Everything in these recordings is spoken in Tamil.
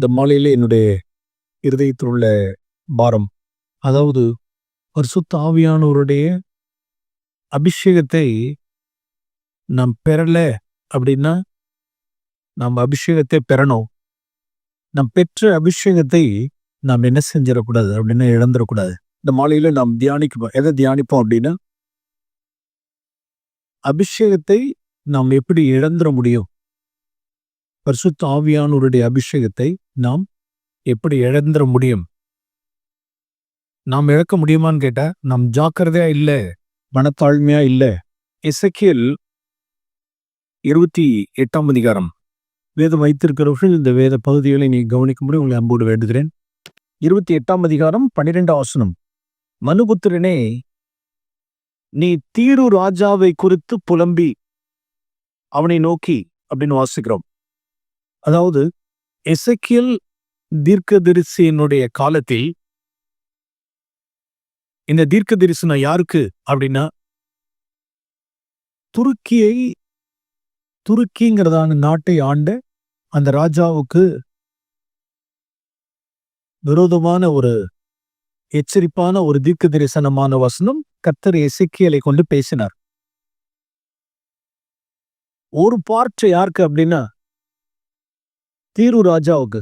இந்த மாலையிலே என்னுடைய இருதயத்தில் உள்ள பாரம், அதாவது பரிசுத்த ஆவியானவருடைய அபிஷேகத்தை நாம் பெறல அப்படின்னா, நாம் அபிஷேகத்தை பெறணும். நாம் பெற்ற அபிஷேகத்தை நாம் என்ன செஞ்சிடக்கூடாது அப்படின்னா இழந்துடக்கூடாது. இந்த மாலையில நாம் எதை தியானிப்போம் அப்படின்னா, அபிஷேகத்தை நாம் எப்படி இழந்துட முடியும், பரிசுத்த ஆவியானவருடைய அபிஷேகத்தை நாம் எப்படி இழந்துட முடியும், நாம் இழக்க முடியுமான்னு கேட்டா நாம் ஜாக்கிரதையா இல்லை, மனத்தாழ்மையா இல்லை. எசேக்கியேல் 28ஆம் அதிகாரம். வேதம் வைத்திருக்கிறவர்கள் இந்த வேத பகுதிகளை நீ கவனிக்கும்படி உங்களை அன்போடு வேண்டுகிறேன். 28ஆம் அதிகாரம் 12ஆம் வசனம். மனுபுத்திரனே, நீ தீரு ராஜாவை குறித்து புலம்பி அவனை நோக்கி அப்படின்னு வாசிக்கிறோம். அதாவது எசேக்கியேல் தீர்க்கதரிசியினுடைய காலத்தில் இந்த தீர்க்க தரிசனம் யாருக்கு அப்படின்னா, துருக்கிங்கிறதான நாட்டை ஆண்ட அந்த ராஜாவுக்கு விரோதமான ஒரு எச்சரிப்பான ஒரு தீர்க்க தரிசனமான வசனம் கர்த்தர் எசேக்கியேலை கொண்டு பேசினார். ஒரு பார்ட் யாருக்கு அப்படின்னா தீரு ராஜாவுக்கு.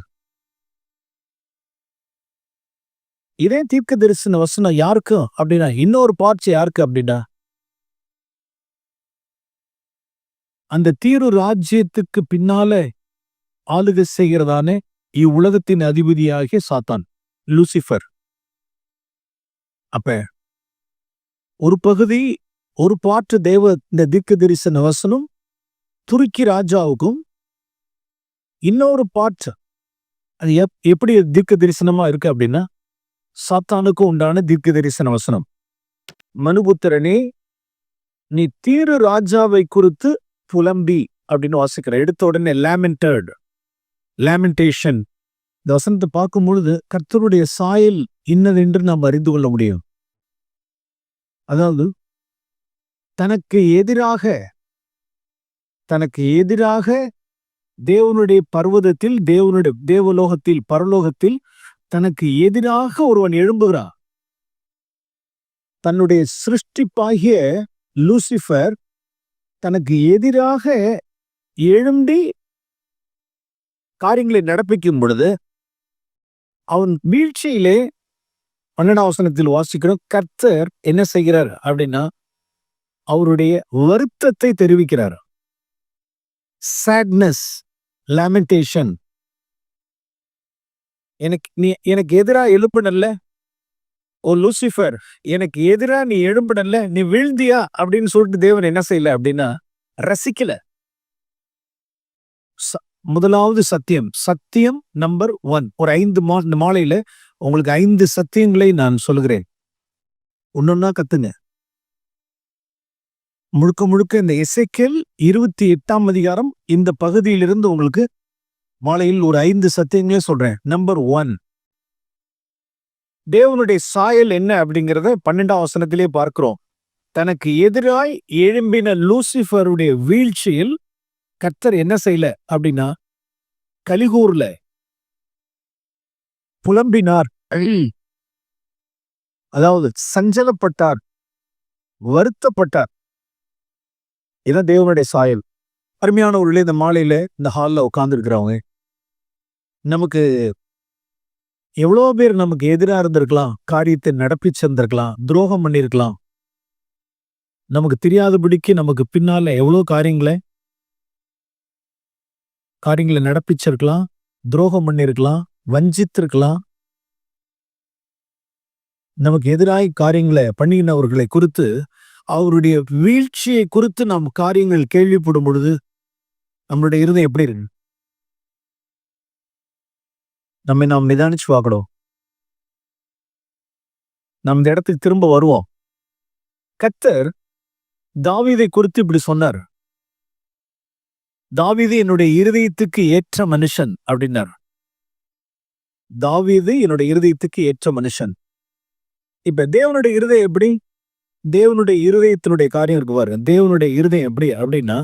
இதே தீர்க்க தரிசன வசனம் யாருக்கும் அப்படின்னா இன்னொரு பார்ட் யாருக்கு அப்படின்னா அந்த தீரு ராஜ்யத்துக்கு பின்னால ஆளுகை செய்கிறதான இவ்வுலகத்தின் அதிபதியாகிய சாத்தான், லூசிஃபர். அப்ப ஒரு பகுதி, ஒரு பாட்டு இந்த தீர்க்க தரிசன வசனம் துருக்கி ராஜாவுக்கும், இன்னொரு பாட் அது எப்படி தீர்க்க தரிசனமா இருக்கு அப்படின்னா சாத்தானுக்கும் உண்டான தீர்க்க தரிசன வசனம். மனுபுத்திரனே, நீ தீரு ராஜாவை குறித்து புலம்பி அப்படின்னு வாசிக்கிற. எடுத்த உடனே லேமெண்டேஷன். இந்த வசனத்தை பார்க்கும் பொழுது கர்த்தருடைய சாயல் இன்னதென்று நாம் அறிந்து கொள்ள முடியும். அதாவது தனக்கு எதிராக தேவனுடைய பர்வதத்தில், தேவலோகத்தில், பரலோகத்தில் தனக்கு எதிராக ஒருவன் எழும்புகிறான். தன்னுடைய சிருஷ்டிப்பாகிய லூசிஃபர் தனக்கு எதிராக எழும்பி காரியங்களை நடப்பிக்கும் பொழுது அவன் வீழ்ச்சியிலே 12ஆம் வசனத்தில் வாசிக்கிறோம், கர்த்தர் என்ன செய்கிறார் அப்படின்னா அவருடைய வருத்தத்தை தெரிவிக்கிறார். Sadness, lamentation. எனக்கு எதிரா எழுப்பினல்ல ஓ லூசிஃபர், எனக்கு எதிரா நீ எழும்பினல்ல, நீ வீழ்ந்தியா அப்படின்னு சொல்லிட்டு தேவன் என்ன செய்யல அப்படின்னா ரசிக்கல. முதலாவது சத்தியம் நம்பர் 1. ஒரு 5 மாலையில உங்களுக்கு 5 சத்தியங்களை நான் சொல்லுகிறேன். ஒன்னொன்னா கத்துங்க. முழுக்க இந்த எசேக்கியேல் 28ஆம் அதிகாரம் இந்த பகுதியிலிருந்து உங்களுக்கு மாலையில் ஒரு 5 சத்தியங்களே சொல்றேன். நம்பர் 1, தேவனுடைய சாயல் என்ன அப்படிங்கிறத 12ஆம் வசனத்திலே பார்க்கிறோம். தனக்கு எதிராய் எழும்பின லூசிஃபருடைய வீழ்ச்சியில் கர்த்தர் என்ன செய்யல அப்படின்னா கலிகூர்ல, புலம்பினார், அதாவது சஞ்சலப்பட்டார், வருத்தப்பட்டார். இதான் தேவனுடைய சாயல். அருமையானவர்களே, இந்த மாலையில இந்த ஹால்ல உட்கார்ந்து இருக்கிறவங்க, நமக்கு எவ்வளோ பேர் நமக்கு எதிராக இருந்திருக்கலாம், காரியத்தை நடப்பிச்சிருந்திருக்கலாம், துரோகம் பண்ணியிருக்கலாம். நமக்கு தெரியாதபடிக்கு நமக்கு பின்னால எவ்வளோ காரியங்களை நடப்பிச்சிருக்கலாம், துரோகம் பண்ணியிருக்கலாம், வஞ்சித்திருக்கலாம். நமக்கு எதிராக காரியங்களை பண்ணினவர்களை குறித்து, அவருடைய வீழ்ச்சியை குறித்து நாம் காரியங்கள் கேள்விப்படும் பொழுது நம்மளுடைய இருதயம் எப்படி இருக்கு? நாம் நிதானிச்சு பார்க்கணும். நம்ம இந்த இடத்துக்கு திரும்ப வருவோம். கர்த்தர் தாவீதை குறித்து இப்படி சொன்னார், தாவீது என்னுடைய இருதயத்துக்கு ஏற்ற மனுஷன் அப்படின்னார். தாவீது என்னுடைய இருதயத்துக்கு ஏற்ற மனுஷன். இப்ப தேவனுடைய இருதயம் எப்படி? தேவனுடைய இருதயத்தினுடைய காரியம் இருக்கு பாருங்க. தேவனுடைய இருதயம் எப்படி அப்படின்னா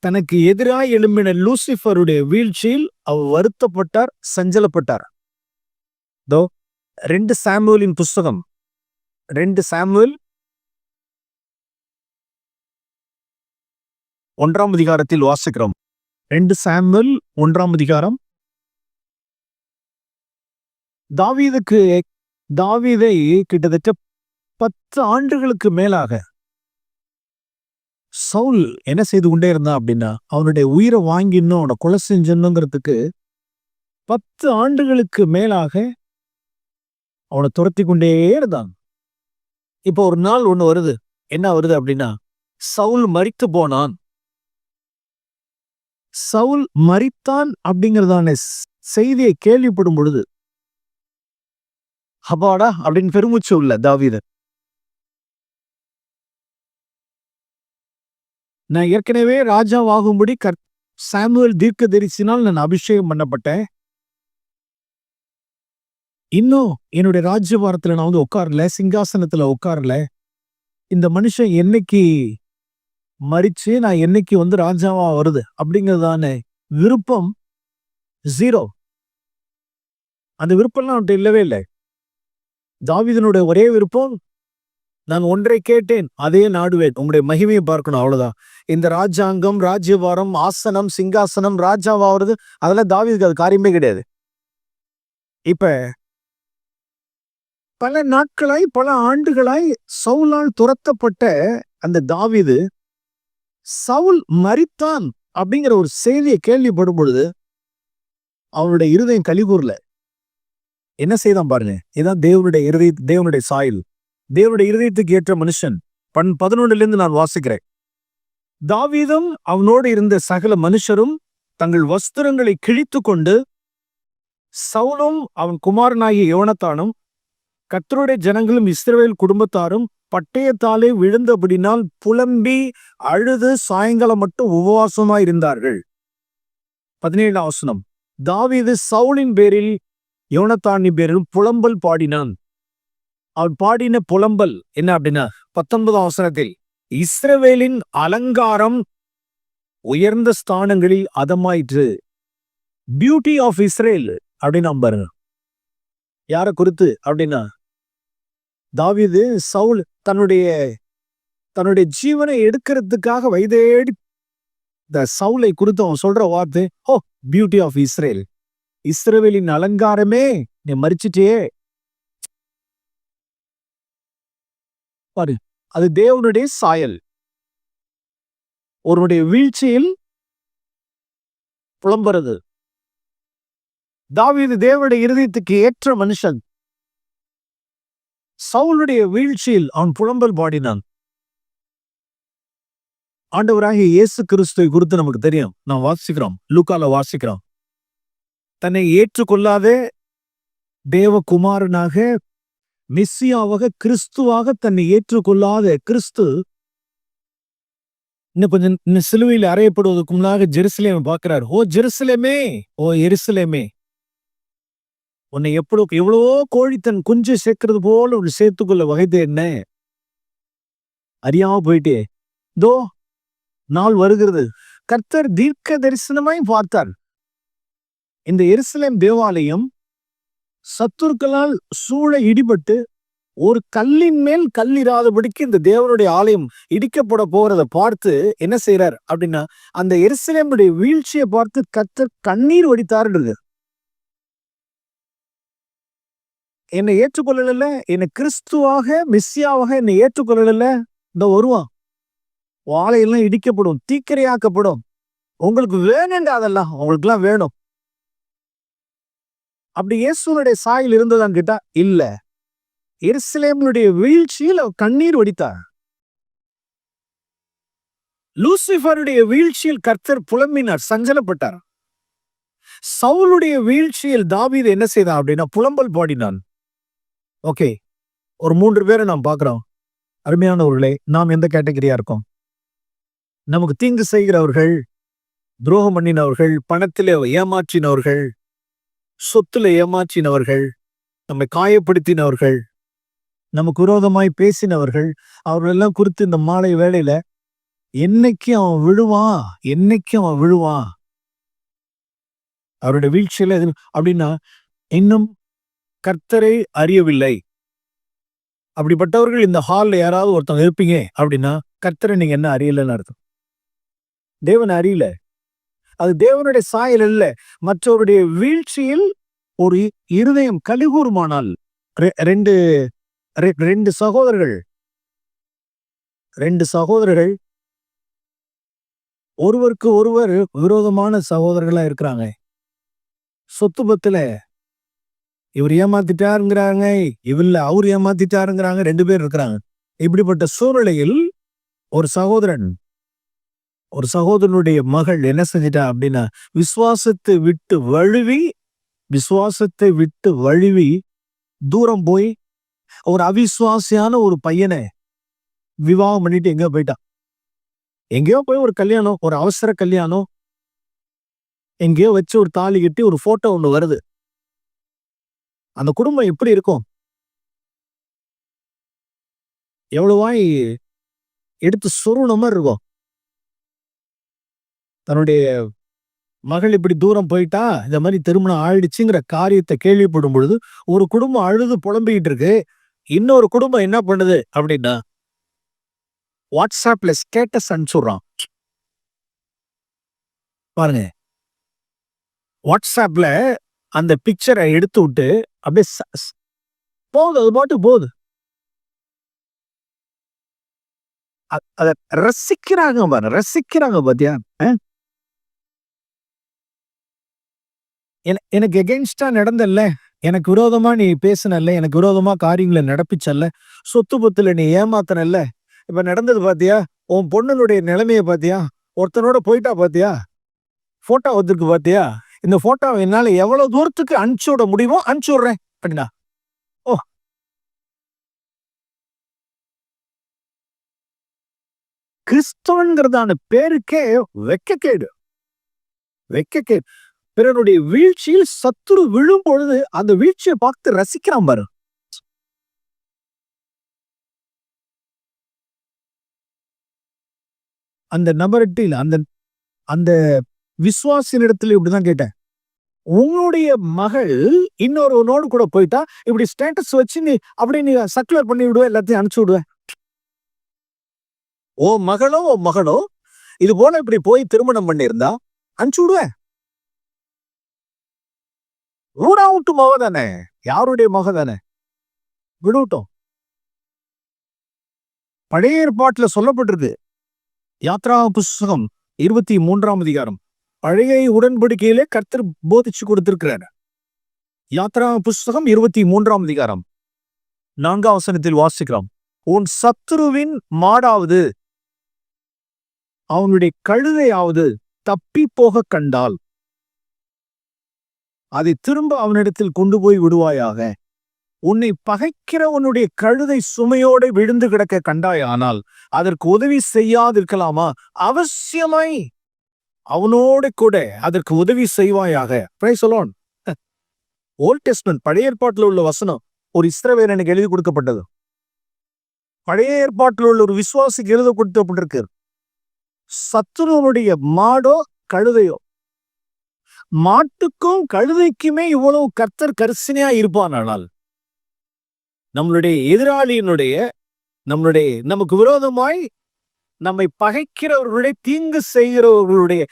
தனக்கு எதிராய் எழும்பின லூசிஃபருடைய வீழ்ச்சியில் அவர் வருத்தப்பட்டார், சஞ்சலப்பட்டார். தோ 2 சாமுவேலின் புஸ்தகம் 2 சாமுவேல் 1ஆம் அதிகாரத்தில் வாசிக்கிறோம். 2 சாமுவேல் 1ஆம் அதிகாரம். தாவீதை கிட்டத்தட்ட 10 ஆண்டுகளுக்கு மேலாக சவுல் என்ன செய்து கொண்டே இருந்தான் அப்படின்னா, அவனுடைய உயிரை வாங்கிடணும், அவனை கொலை செஞ்சணுங்கிறதுக்கு 10 ஆண்டுகளுக்கு மேலாக அவனை துரத்தி கொண்டே இருந்தான். இப்போ ஒரு நாள் ஒண்ணு வருது. என்ன வருது அப்படின்னா, சவுல் மரித்து போனான். சவுல் மரித்தான் அப்படிங்கிறதான செய்தியை கேள்விப்படும் பொழுது, அப்பாடா அப்படின்னு பெருமூச்சு உள்ள தாவீது. நான் ஏற்கனவே ராஜாவாகும்படி சாமுவேல் தீர்க்கதரிசினால் நான் அபிஷேகம் பண்ணப்பட்டேன். இன்னும் என்னுடைய ராஜ்யபாரத்துல நான் உட்காரல, சிங்காசனத்துல உட்காரல. இந்த மனுஷன் என்னைக்கு மரிச்சு நான் என்னைக்கு ராஜாவா வருது அப்படிங்கிறதான விருப்பம் 0. அந்த விருப்பம்லாம் அவன்கிட்ட இல்லவே இல்லை. தாவீதனுடைய ஒரே விருப்பம், நான் ஒன்றை கேட்டேன், அதே நாடுவேன், உங்களுடைய மகிமையை பார்க்கணும், அவ்வளவுதான். இந்த ராஜாங்கம், ராஜ்யபாரம், ஆசனம், சிங்காசனம், ராஜாவாவது அதெல்லாம் தாவீதுக்கு அது காரியமே கிடையாது. இப்ப பல நாட்களாய், பல ஆண்டுகளாய் சவுலால் துரத்தப்பட்ட அந்த தாவீது, சவுல் மரித்தான் அப்படிங்கிற ஒரு செய்தியை கேள்விப்படும் பொழுது அவனுடைய இருதயம் கலிகூர்ல. என்ன செய்தான் பாருங்க. இதான் தேவனுடைய சாயல், தேவனுடைய இருதயத்துக்கு ஏற்ற மனுஷன். 11 நான் வாசிக்கிறேன். தாவீதும் அவனோடு இருந்த சகல மனுஷரும் தங்கள் வஸ்திரங்களை கிழித்து கொண்டு, சவுலும் அவன் குமாரனாகிய யோனத்தானும் கர்த்தருடைய ஜனங்களும் இஸ்ரவேல் குடும்பத்தாரும் பட்டயத்தாலே விழுந்தபடினால் புலம்பி அழுது சாயங்காலம் மட்டும் உபவாசமாய் இருந்தார்கள். 17ஆம் வசனம். தாவீது சவுலின் பேரில் யோனத்தானின் பேரில் புலம்பல் பாடினான். அவன் பாடின புலம்பல் என்ன அப்படின்னா, 19ஆம் வசனத்தில், இஸ்ரவேலின் அலங்காரம் உயர்ந்த ஸ்தானங்களில் அதமாயிற்று. பியூட்டி ஆஃப் இஸ்ரேல் அப்படின்னு பாருங்க. யாரை குறித்து அப்படின்னா, தாவீது சவுல் தன்னுடைய ஜீவனை எடுக்கிறதுக்காக வைதேடி இந்த சவுலை குறித்து அவன் சொல்ற வார்த்தை, ஓ பியூட்டி ஆஃப் இஸ்ரேல், இஸ்ரவேலின் அலங்காரமே நீ மரிச்சிட்டே பாரு. அது தேவனுடைய சாயல். ஒருவனுடைய வீழ்ச்சியில் புலம்புறது. தாவீது தேவனுடைய இருதயத்துக்கு ஏற்ற மனுஷன். சவுலுடைய வீழ்ச்சியில் அவன் புலம்பல் பாடினான். ஆண்டவராகிய இயேசு கிறிஸ்துவை குறித்து நமக்கு தெரியும். நாம் வாசிக்கிறோம், லூக்கால வாசிக்கிறோம். தன்னை ஏற்றுக்கொள்ளாத தேவகுமாரனாக, மெஸ்ஸியாவாக, கிறிஸ்துவாக தன்னை ஏற்றுக்கொள்ளாத கிறிஸ்து இன்னும் சிலுவையில் அறையப்படுவதற்கு முன்னாக ஜெருசலேமை பார்க்கிறார். ஓ ஜெருசலேமே, ஓ எருசலேமே, உன்னை எவ்வளவோ கோழி தன் குஞ்சு சேர்க்கிறது போல உன்னை சேர்த்துக்கொள்ள வகைது என்ன, அறியாம போயிட்டே. தோ நாள் வருகிறது. கர்த்தர் தீர்க்க தரிசனமாய் பார்த்தார். இந்த எருசலேம் தேவாலயம் சத்துருக்களால் சூழ இடிபட்டு ஒரு கல்லின் மேல் கல்லிராதபடிக்கு இந்த தேவனுடைய ஆலயம் இடிக்கப்பட போறத பார்த்து என்ன செய்யறார் அப்படின்னா, அந்த எருசலேமுடைய வீழ்ச்சியை பார்த்து கர்த்தர் கண்ணீர் வடித்தாருன்றது. என்னை ஏற்றுக்கொள்ளல, என்னை கிறிஸ்துவாக மெஸ்ஸியாவாக என்னை ஏற்றுக்கொள்ளல, இந்த வருவான், வாழையெல்லாம் இடிக்கப்படும், தீக்கிரையாக்கப்படும். உங்களுக்கு வேணும்டா, அதெல்லாம் உங்களுக்கு எல்லாம் வேணும். அப்படி இயேசுனுடைய சாயல் இருந்ததான்னு கேட்டா இல்ல. எருசலேமுடைய வீழ்ச்சியில் அவர் கண்ணீர் வடித்தார். லூசிஃபருடைய வீழ்ச்சியில் கர்த்தர் புலம்பினார், சஞ்சலப்பட்டார். சவுலுடைய வீழ்ச்சியில் தாவீது என்ன செய்தான் அப்படின்னா புலம்பல் பாடினான். ஓகே, ஒரு 3 பேரை நாம் பார்க்கிறோம். அருமையானவர்களே, நாம் எந்த கேட்டகரியா இருக்கோம்? நமக்கு தீங்கு செய்கிறவர்கள், துரோகம் பண்ணினவர்கள், பணத்திலே ஏமாற்றினவர்கள், சொத்துல ஏமாற்றினவர்கள், நம்மை காயப்படுத்தினவர்கள், நமக்கு விரோதமாய் பேசினவர்கள், அவர்களெல்லாம் குறித்து இந்த மாலை வேளையில என்னைக்கு அவன் விழுவான், என்னைக்கு அவன் விழுவான், அவருடைய வீழ்ச்சியில அப்படின்னா இன்னும் கர்த்தரை அறியவில்லை. அப்படிப்பட்டவர்கள் இந்த ஹால்ல யாராவது ஒருத்தவங்க இருப்பீங்க அப்படின்னா கர்த்தரை நீங்க என்ன அறியலன்னு அர்த்தம். தேவன் அறியல. அது தேவனுடைய சாயல் அல்ல. மற்றவருடைய வீழ்ச்சியில் ஒரு இருதயம் கலிகூறுமானால் ரெண்டு ரெண்டு சகோதரர்கள் ஒருவருக்கு ஒருவர் விரோதமான சகோதரர்களா இருக்கிறாங்க. சொத்து பத்துல இவர் ஏமாத்திட்டாருங்கிறாங்க, இவர்ல அவர் ஏமாத்திட்டாருங்கிறாங்க, 2 பேர் இருக்கிறாங்க. இப்படிப்பட்ட சூழ்நிலையில் ஒரு சகோதரனுடைய மகள் என்ன செஞ்சிட்டா அப்படின்னா விசுவாசத்தை விட்டு வழுவி தூரம் போய் ஒரு அவிசுவாசியான ஒரு பையனை விவாகம் பண்ணிட்டு எங்கேயோ போயிட்டான். எங்கேயோ போய் ஒரு கல்யாணம், ஒரு அவசர கல்யாணம், எங்கேயோ வச்சு ஒரு தாலி கட்டி ஒரு போட்டோ ஒண்ணு வருது. அந்த குடும்பம் எப்படி இருக்கும்? எவ்வளவாய் எடுத்து சொருன மாதிரி இருக்கும். தன்னுடைய மகள் இப்படி தூரம் போயிட்டா, இந்த மாதிரி திருமணம் ஆயிடுச்சுங்கிற காரியத்தை கேள்விப்படும் பொழுது ஒரு குடும்பம் அழுது புலம்பிக்கிட்டு இருக்கு. இன்னொரு குடும்பம் என்ன பண்ணுது அப்படின்னா வாட்ஸ்அப்ல ஸ்டேட்டஸ் அனுப்பிச்சுடுறான். பாருங்க, வாட்ஸ்அப்ல அந்த பிக்சரை எடுத்து விட்டு அப்படியே போகுது, அது பாட்டு போகுது. அத ரசிக்கிறாங்க பாத்தியா? எனக்கு எகென்ஸ்டா நடந்தல்ல, எனக்கு விரோதமா நீ பேசினல்ல, எனக்கு விரோதமா காரியங்களை நடப்பிச்சல்ல, சொத்து பத்துல நீ ஏமாத்தனல்ல, இப்ப நடந்தது பாத்தியா? உன் பொண்ணுடைய நிலைமைய பாத்தியா? ஒருத்தனோட போயிட்டா பாத்தியா? போட்டோ வந்திருக்கு பாத்தியா? இந்த போட்டோவை என்னால எவ்வளவு தூரத்துக்கு அனுப்பிச்சு விட முடியுமோ அனுப்பிச்சு விடுறேன் அப்படின்னா, ஓ கிறிஸ்தவன்கிறதான பேருக்கே வெக்கக்கேடு. பிறனுடைய வீழ்ச்சியில் சத்துரு விழும் பொழுது அந்த வீழ்ச்சியை பார்த்து ரசிக்கிறான் பாரு. அந்த நபர்கிட்ட அந்த விசுவாசினிடத்துல இப்படிதான் கேட்டேன். உன்னுடைய மகள் இன்னொருவனோடு கூட போயிட்டா இப்படி ஸ்டேட்டஸ் வச்சு நீ சர்க்குலர் பண்ணி விடுவ, எல்லாத்தையும் அனுப்பிச்சு விடுவ. ஓ மகனோ இது போல இப்படி போய் திருமணம் பண்ணியிருந்தா அனுப்பிச்சு விடுவேன். ஊடாவுட்டு மக தானே, யாருடைய மக தானே, விடுவிட்டோம். பழைய ஏற்பாட்டுல சொல்லப்பட்டிருக்கு. யாத்ரா புஸ்தகம் 23ஆம் அதிகாரம் பழைய உடன்படிக்கையிலே கர்த்தர் போதிச்சு கொடுத்திருக்கிறார். யாத்ரா புஸ்தகம் 23ஆம் அதிகாரம் 4ஆம் வசனத்தில் வாசிக்கிறோம். உன் சத்துருவின் மாடாவது அவனுடைய கழுதையாவது தப்பி போக கண்டால் அதை திரும்ப அவனிடத்தில் கொண்டு போய் விடுவாயாக. உன்னை பகைக்கிற உன்னுடைய கழுதை சுமையோட விழுந்து கிடக்க கண்டாயானால் அதற்கு உதவி செய்யாதிருக்கலாமா? அவசியமாய் அவனோட கூட அதற்கு உதவி செய்வாயாக. Praise the Lord. Old Testament பழைய ஏற்பாட்டில் உள்ள வசனம் ஒரு இஸ்ரவேலனுக்கு எழுதி கொடுக்கப்பட்டது. பழைய ஏற்பாட்டில் உள்ள ஒரு விசுவாசிக்கு எழுத கொடுக்கப்பட்டிருக்கு. சத்துருவனுடைய மாடோ கழுதையோ, மாட்டுக்கும் கழுதைக்குமே இவ்வளவு கர்த்தர் கரிசனையா இருப்பானால் நம்மளுடைய எதிராளியினுடைய நமக்கு விரோதமாய் நம்மை பகைக்கிறவர்களுடைய தீங்கு செய்கிறவர்களுடைய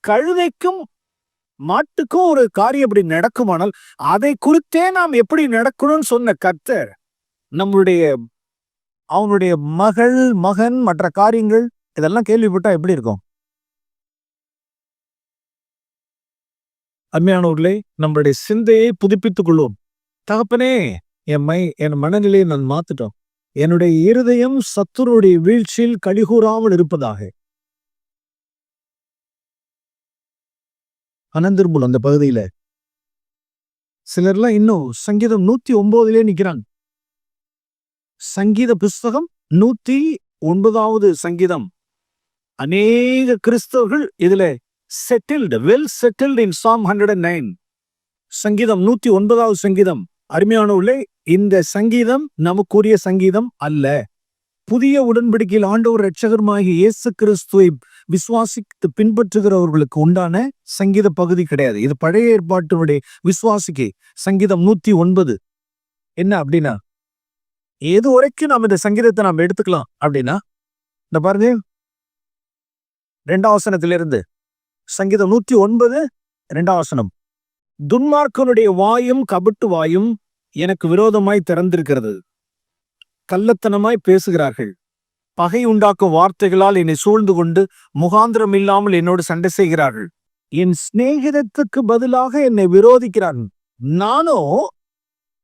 கழுதைக்கும் மாட்டுக்கும் ஒரு காரியம் எப்படி நடக்குமானால் அதை குறித்தே நாம் எப்படி நடக்கணும்னு சொன்ன கர்த்தர் அவனுடைய மகன் மற்ற காரியங்கள் இதெல்லாம் கேள்விப்பட்டா எப்படி இருக்கும்? அருமையானவர்களே, நம்மளுடைய சிந்தையை புதுப்பித்துக் கொள்வோம். தகப்பனே, என் மனநிலையை நான் மாத்துட்டோம். என்னுடைய இருதயம் சத்துருடைய வீழ்ச்சியில் கலிகூறாமல் இருப்பதாக. அனந்தர்புல் அந்த பகுதியில சிலர்லாம் இன்னும் சங்கீதம் 109 நிக்கிறாங்க. சங்கீத புஸ்தகம் 109வது சங்கீதம். அநேக கிறிஸ்தவர்கள் இதுல வெல் செட்டில்டு இன் Psalm 109. சங்கீதம் 109வது சங்கீதம். அருமையானவர்களே, இந்த சங்கீதம் நமக்குரிய சங்கீதம் அல்ல. புதிய உடன்படிக்கையில் ஆண்டவர் இரட்சகருமாகிய இயேசு கிறிஸ்துவை விசுவாசித்து பின்பற்றுகிறவர்களுக்கு உண்டான சங்கீத பகுதி கிடையாது. இது பழைய ஏற்பாட்டினுடைய விசுவாசிக்கு சங்கீதம் 109. என்ன அப்படின்னா, எது வரைக்கும் நாம் இந்த சங்கீதத்தை நாம் எடுத்துக்கலாம் அப்படின்னா, இந்த பாருங்க 2ஆம் வசனத்திலிருந்து சங்கீதம் 109 2ஆம் வசனம். துன்மார்க்கனுடைய வாயும் கபட்டு வாயும் எனக்கு விரோதமாய் திறந்திருக்கிறது. கள்ளத்தனமாய் பேசுகிறார்கள். பகை உண்டாக்கும் வார்த்தைகளால் என்னை சூழ்ந்து கொண்டு முகாந்திரம் இல்லாமல் என்னோடு சண்டை செய்கிறார்கள். என் சிநேகிதத்துக்கு பதிலாக என்னை விரோதிக்கிறார்கள். நானோ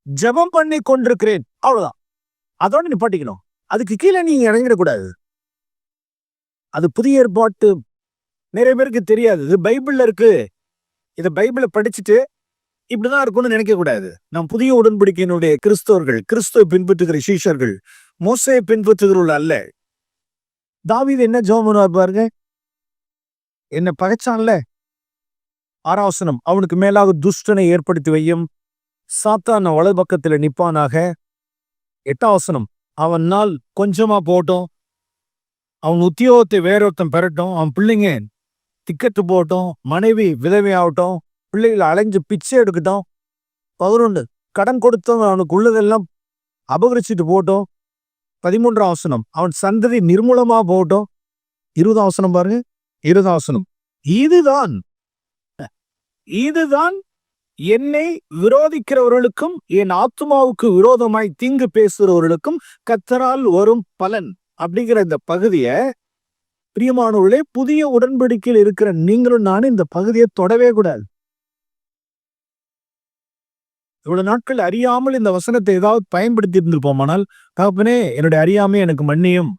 ஜெபம் பண்ணி கொண்டிருக்கிறேன். அவ்வளவுதான். அதோட நிப்பாட்டிக்கணும். அதுக்கு கீழே நீங்க இறங்கிடக்கூடாது. அது புதிய ஏற்பாட்டு நிறைய பேருக்கு தெரியாது. இது பைபிள்ல இருக்கு. இதை பைபிளை படிச்சுட்டு இப்படிதான் இருக்கும்னு நினைக்க கூடாது. நாம் புதிய உடன்படிக்கையினுடைய கிறிஸ்தவர்கள், கிறிஸ்துவை பின்பற்றுகிற சீஷர்கள், மோசையை பின்பற்றுகிறவர்கள் அல்ல. தாவீது என்ன ஜெபம் பண்ணுவார் பாருங்க. என்ன பகைச்சான்ல, 6ஆம் வசனம். அவனுக்கு மேலாக துஷ்டனை ஏற்படுத்தி வையும், சாத்தான் வலது பக்கத்துல நிப்பானாக. 8ஆம் வசனம். அவன் நாள் கொஞ்சமா போட்டோம், அவன் உத்தியோகத்தை வேறொருத்தன் பெறட்டும், அவன் பிள்ளைங்க திக்கெட்டு போட்டோம், மனைவி விதவை ஆகட்டும், பிள்ளைகளை அலைஞ்சு பிச்சை எடுக்கட்டும். 11 கடன் கொடுத்தவன் அவனுக்கு உள்ளதெல்லாம் அபகரிச்சுட்டு போட்டோம். 13ஆம் வசனம். அவன் சந்ததி நிர்மூலமா போகட்டும். 20ஆம் வசனம் பாருங்க. 20ஆம் வசனம். இதுதான் என்னை விரோதிக்கிறவர்களுக்கும் என் ஆத்துமாவுக்கு விரோதமாய் தீங்கு பேசுகிறவர்களுக்கும் கர்த்தரால் வரும் பலன் அப்படிங்கிற இந்த பகுதியை, பிரியமானவர்களே, புதிய உடன்படிக்கையில் இருக்கிற நீங்களும் நானும் இந்த பகுதியை தொடவே கூடாது. இவ்வளவு நாட்கள் அறியாமல் இந்த வசனத்தை ஏதாவது பயன்படுத்தி இருந்திருப்போமானால், தகப்பனே என்னுடைய அறியாமை எனக்கு மன்னியும்,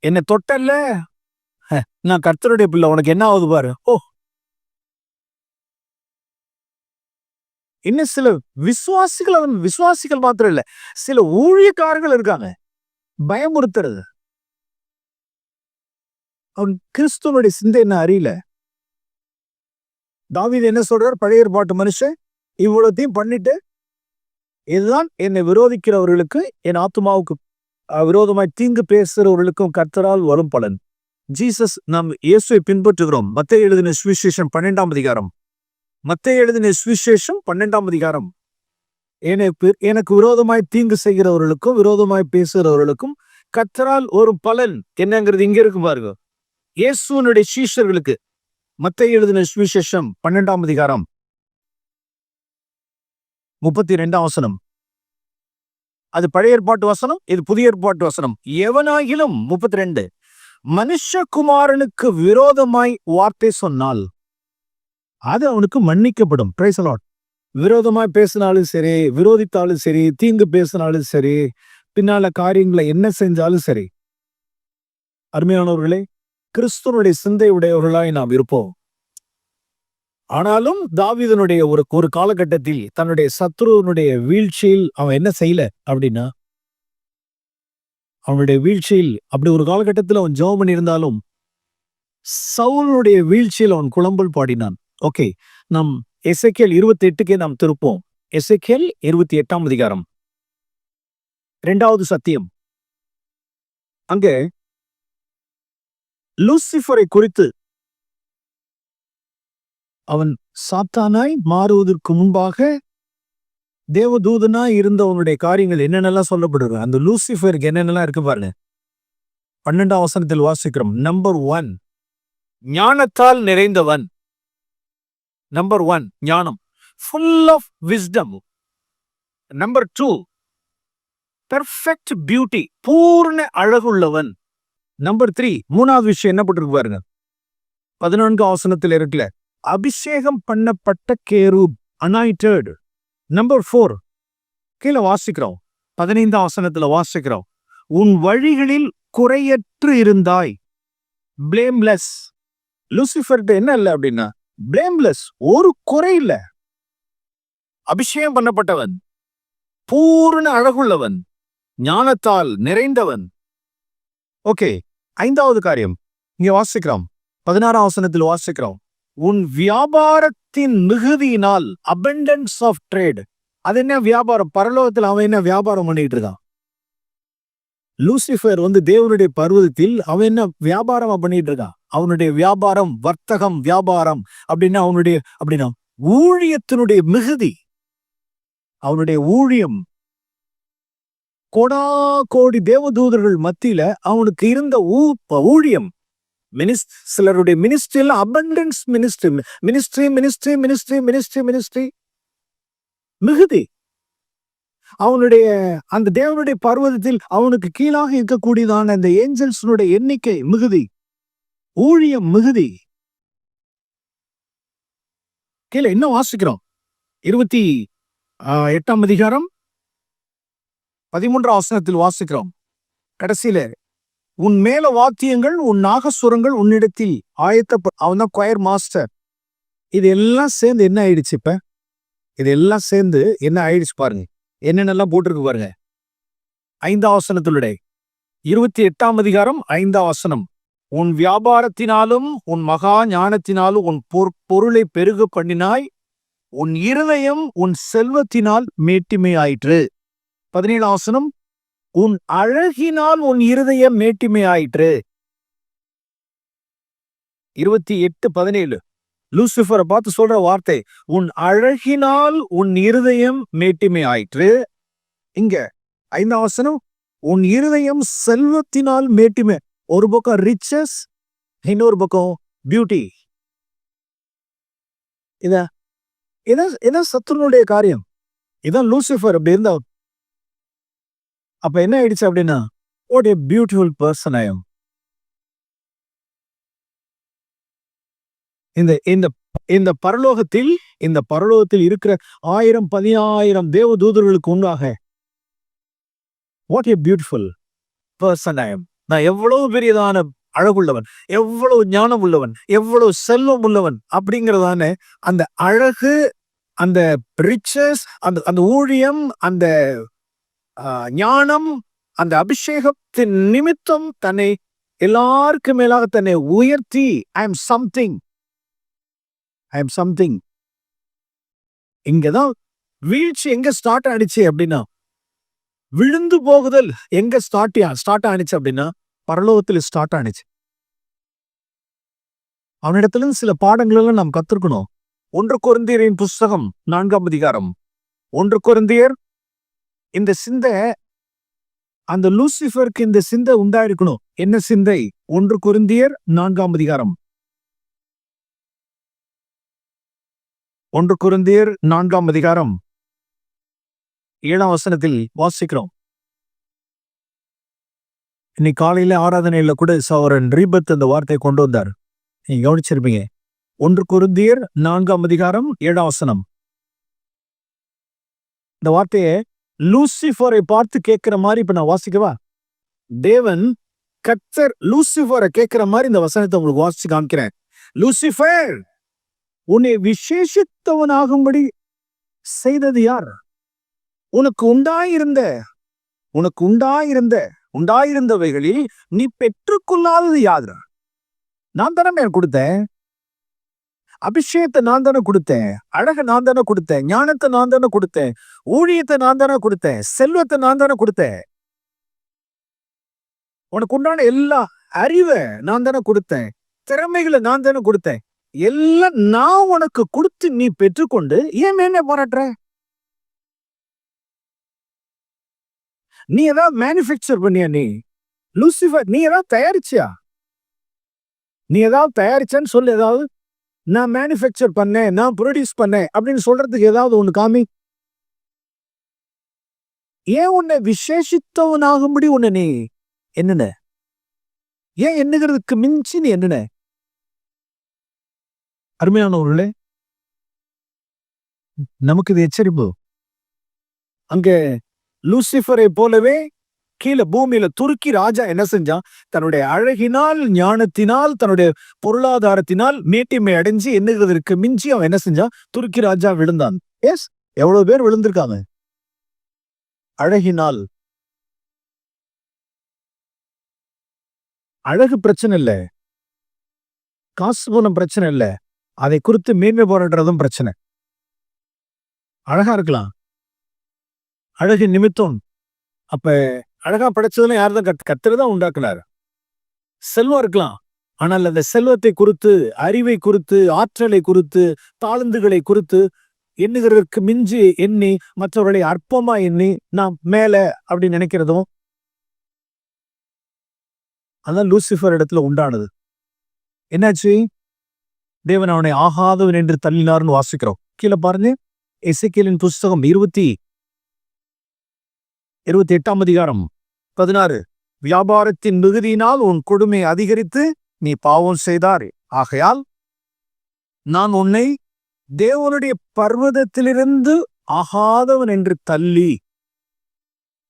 என்னை தொட்டல்ல, நான் கர்த்தருடைய பிள்ளை, உனக்கு என்ன ஆகுது பாரு. இன்னும் சில விசுவாசிகள் மாத்திரம் இல்ல, சில ஊழியக்காரர்கள் இருக்காங்க பயமுறுத்துறது. அவன் கிறிஸ்துவனுடைய சிந்தை என்ன அறியல. தாவீது என்ன சொல்றார்? பழைய ஏற்பாட்டு மனுஷன் இவ்வளத்தையும் பண்ணிட்டு, இதுதான் என்னை விரோதிக்கிறவர்களுக்கு, என் ஆத்துமாவுக்கு விரோதமாய் தீங்கு பேசுறவர்களுக்கும் கர்த்தரால் வரும் பலன். ஜீசஸ், நாம் இயேசுவை பின்பற்றுகிறோம். மத்தேயு எழுதின சுவிசேஷம் 12ஆம் அதிகாரம். மத்தேயு எழுதின சுவிசேஷம் 12ஆம் அதிகாரம். எனக்கு விரோதமாய் தீங்கு செய்கிறவர்களுக்கும் விரோதமாய் பேசுகிறவர்களுக்கும் கர்த்தரால் ஒரு பலன் என்னங்கிறது இங்க இருக்கு பாருங்க. இயேசுனுடைய சீஷர்களுக்கு மத்தேயு எழுதின சுவிசேஷம் 12ஆம் அதிகாரம் 32ஆம் வசனம். அது பழைய ஏற்பாட்டு வசனம், இது புதிய ஏற்பாட்டு வசனம். எவனாகிலும் 32 மனுஷகுமாரனுக்கு விரோதமாய் வார்த்தை சொன்னால் அது அவனுக்கு மன்னிக்கப்படும். Price the Lord. விரோதமாய் பேசினாலும் சரி, விரோதித்தாலும் சரி, தீங்கு பேசினாலும் சரி, பின்னால காரியங்களை என்ன செஞ்சாலும் சரி, அருமையானவர்களே, கிறிஸ்துவனுடைய சிந்தை உடையவர்களாய் நாம் இருப்போம். ஆனாலும் தாவீதனுடைய ஒரு காலகட்டத்தில் தன்னுடைய சத்ருவனுடைய வீழ்ச்சியில் அவன் என்ன செய்யல அப்படின்னா, அவனுடைய வீழ்ச்சியில் அப்படி ஒரு காலகட்டத்தில் அவன் ஜெபம் பண்ணியிருந்தாலும் சவுலுடைய வீழ்ச்சியில் அவன் குளம்பல் பாடினான். ஓகே, நாம் எசேக்கியேல் 28க்கே நாம் திருப்போம். எசேக்கியேல் 28ஆம் அதிகாரம் 2வது சத்தியம். அங்கே லூசிஃபரை குறித்து, அவன் சாத்தானாய் மாறுவதற்கு முன்பாக தேவதூதனாய் இருந்தவனுடைய காரியங்கள் என்னென்னலாம் சொல்லப்படுது. அந்த லூசிஃபருக்கு என்னென்னலாம் இருக்கு பாருங்க. 12ஆம் வசனத்தில் வாசிக்கிறோம். நம்பர் 1 ஞானத்தால் நிறைந்தவன். நம்பர் 1 ஞானம், full of wisdom. Number 2 perfect beauty, பூர்ண அழகுள்ளவன். நம்பர் 3 மூணாவது விஷயம் என்ன போட்டிருக்கு பாருங்க. 14ஆம் வசனத்தில் இருக்குல்ல, அபிஷேகம் பண்ணப்பட்ட கேரூப், அனாயிண்டட். நம்பர் 4 கீழே வாசிக்கிறோம். 15ஆம் வசனத்துல வாசிக்கிறோம். உன் வழிகளில் குறையற்று இருந்தாய், பிளேம்லெஸ். லூசிஃபர்ட்ட என்ன இல்லை அப்படின்னா பிளேம்லெஸ், ஒரு குறை இல்ல. அபிஷேகம் பண்ணப்பட்டவன், பூர்ண அழகுள்ளவன், ஞானத்தால் நிறைந்தவன். ஓகே, 5வது காரியம் இங்க வாசிக்கிறோம். 16ஆம் வசனத்தில் வாசிக்கிறோம். உன் வியாபாரத்தின் மிகுதியினால், abundance of trade. அது என்ன வியாபாரம்? பரலோகத்தில் அவன் என்ன வியாபாரம் பண்ணிட்டு இருக்கான்? லூசிஃபர் தேவனுடைய பர்வதத்தில் அவன் என்ன வியாபாரமா பண்ணிட்டு இருக்கான்? அவனுடைய வியாபாரம், வர்த்தகம், வியாபாரம் அப்படின்னா ஊழியத்தினுடைய மிகுதி. அவனுடைய ஊழியம் கோடா கோடி தேவதூதர்கள் மத்தியில அவனுக்கு இருந்த ஊழியம். சிலருடைய மினிஸ்ட்ரி எல்லாம் அபண்டன்ஸ் மினிஸ்ட்ரி மிகுதி. அவனுடைய அந்த தேவனுடைய பர்வதத்தில் அவனுக்கு கீழாக இருக்கக்கூடியதான அந்த ஏஞ்சல்ஸனுடைய எண்ணிக்கை மிகுதி, ஊழியம் மிகுதி. கீழே என்ன வாசிக்கிறோம்? 28ஆம் அதிகாரம் 13ஆம் வசனத்தில் வாசிக்கிறோம். கடைசியில, உன் மேல வாத்தியங்கள், உன் நாகசுரங்கள் உன்னிடத்தில் அவன் தான் கொயர் மாஸ்டர். இது எல்லாம் சேர்ந்து என்ன ஆயிடுச்சு? இப்ப இது எல்லாம் சேர்ந்து என்ன ஆயிடுச்சு பாருங்க. என்னென்னலாம் போட்டிருக்கு பாருங்க. 5ஆம் வசனத்திலுடைய 28ஆம் அதிகாரம் 5ஆம் வசனம். உன் வியாபாரத்தினாலும் உன் மகா ஞானத்தினாலும் உன் பொருளை பெருக பண்ணினாய், உன் இருதயம் உன் செல்வத்தினால் மேட்டிமை ஆயிற்று. 17ஆம் வசனம். உன் அழகினால் உன் இருதயம் மேட்டிமை ஆயிற்று. 28:17 லூசிஃபரை பார்த்து சொல்ற வார்த்தை, உன் அழகினால் உன் இருதயம் மேட்டிமை ஆயிற்று. இங்க 5ஆம் வசனம், உன் இருதயம் செல்வத்தினால் மேட்டிமை. ஒரு பக்கம் ரிச்சஸ், இன்னொரு பக்கம் பியூட்டி. இதான் சத்துருனுடைய காரியம். இதான் லூசிஃபர் அப்படி இருந்தா. அப்ப என்ன ஆயிடுச்சு அப்படின்னா, what a beautiful person I am. இந்த பரலோகத்தில் இருக்கிற 1000-10,000 தேவதூதர்களுக்கு முன்னாக what a beautiful person I am. நான் எவ்வளவு பெரியதான அழகுள்ளவன், எவ்வளவு ஞானம் உள்ளவன், எவ்வளவு செல்வம் உள்ளவன் அப்படிங்கிறதான அந்த அழகு, அந்த ரிச்சஸ், அந்த ஊழியம், அந்த ஞானம், அந்த அபிஷேகத்தின் நிமித்தம் தன்னை எல்லாருக்கும் மேலாக தன்னை உயர்த்தி ஐ எம் சம்திங். இங்கதான் வீழ்ச்சி எங்க ஸ்டார்ட் ஆனிச்சு அப்படின்னா, விழுந்து போகுதல் எங்க ஸ்டார்ட் ஆனிச்சு அப்படின்னா பரலோகத்தில் ஸ்டார்ட் ஆனிச்சு. அவனிடத்துல சில பாடங்கள் எல்லாம் நாம் கத்துக்கணும். 1 கொரிந்தியரின் புஸ்தகம் 4ஆம் அதிகாரம். 1 கொரிந்தியர், இந்த சிந்தை, அந்த லூசிஃபருக்கு இந்த சிந்தை உண்டாயிருக்கணும். என்ன சிந்தை? 1 கொரிந்தியர் 4ஆம் அதிகாரம். 1 கொரிந்தியர் 4ஆம் அதிகாரம் 7ஆம் வசனத்தில் வாசிக்கிறோம். இன்னைக்கு காலையில ஆராதனையில கூட சகோதரன் ரீபத் அந்த வார்த்தையை கொண்டு வந்தார். நீங்க கவனிச்சிருப்பீங்க. 1 கொரிந்தியர் 4ஆம் அதிகாரம் 7ஆம் வசனம். இந்த வார்த்தையை லூசிஃபரை பார்த்து கேட்கிற மாதிரி இப்ப நான் வாசிக்கவா? தேவன் கர்த்தர் லூசிஃபரை கேட்கிற மாதிரி இந்த வசனத்தை உங்களுக்கு வாசிச்சு காமிக்கிறேன். லூசிஃபர், உன்னை விசேஷித்தவனாகும்படி செய்தது யார்? உனக்கு உண்டாயிருந்தவைகளில் நீ பெற்றுக்கொள்ளாதது யாரு? நான் தானே கொடுத்தேன். அபிஷேகத்தை நான் தானே கொடுத்தேன், அழகை நான் தானே கொடுத்தேன், ஞானத்தை நான் தானே கொடுத்தேன், ஊழியத்தை நான் தானே கொடுத்தேன், செல்வத்தை நான் தானே கொடுத்தேன், உனக்கு உண்டான எல்லா அறிவை நான் தானே கொடுத்தேன், திறமைகளை நான் தானே கொடுத்தேன். எல்லாம் நான் உனக்கு கொடுத்து நீ பெற்றுக்கொண்டு ஏன் என்ன போராடுற? நீ ஏதாவது மேனுஃபேக்சர் பண்ணியா? நீ லூசிஃபர், நீ ஏதாவது தயாரிச்சியா? நீ ஏதாவது தயாரிச்சான்னு சொல்லு. ஏதாவது நான் மேனுஃபேக்சர் பண்ணேன், நான் ப்ரொடியூஸ் பண்ணேன் அப்படின்னு சொல்றதுக்கு ஏதாவது ஒண்ணு காமி. ஏன் உன்னை விசேஷித்தவனாகும்படி உன்னை நீ என்னென்ன ஏன் எண்ணுகிறதுக்கு மிஞ்சி நீ என்னென்ன? அருமையானவர்களே, நமக்கு இது எச்சரிப்பு. அங்க லூசிஃபரை போலவே கீழே பூமியில துருக்கி ராஜா என்ன செஞ்சான்? தன்னுடைய அழகினால், ஞானத்தினால், தன்னுடைய பொருளாதாரத்தினால் மேட்டிமை அடைஞ்சு எண்ணுகிறதற்கு மிஞ்சி அவன் என்ன செஞ்சான்? துருக்கி ராஜா விழுந்தான். எஸ், எவ்வளவு பேர் விழுந்திருக்காங்க அழகினால். அழகு பிரச்சனை இல்ல, காசு பணம் பிரச்சனை இல்ல, அதை குறித்து மேன்மை போராடுறதும் பிரச்சனை. அழகா இருக்கலாம், அழகு நிமித்தம். அப்ப அழகா படைச்சதுல யார் தான் கர்த்தர் தான் உண்டாக்குனாரு. செல்வம் இருக்கலாம். ஆனால் அந்த செல்வத்தை குறித்து, அறிவை குறித்து, ஆற்றலை குறித்து, தாளந்துகளை குறித்து எண்ணுகிறதற்கு மிஞ்சி எண்ணி மற்றவர்களை அற்பமா எண்ணி நாம் மேல அப்படின்னு நினைக்கிறதும் அதான் லூசிஃபர் இடத்துல உண்டானது. என்னாச்சு? தேவன் அவனை ஆகாதவன் என்று தள்ளினார்னு வாசிக்கிறோம். கீழே பாருங்க, எசேக்கியேலின் புஸ்தகம் 28 வியாபாரத்தின் மிகுதியினால் உன் கொடுமை அதிகரித்து நீ பாவம் செய்தார். ஆகையால் நான் உன்னை தேவனுடைய பர்வதத்திலிருந்து ஆகாதவன் என்று தள்ளி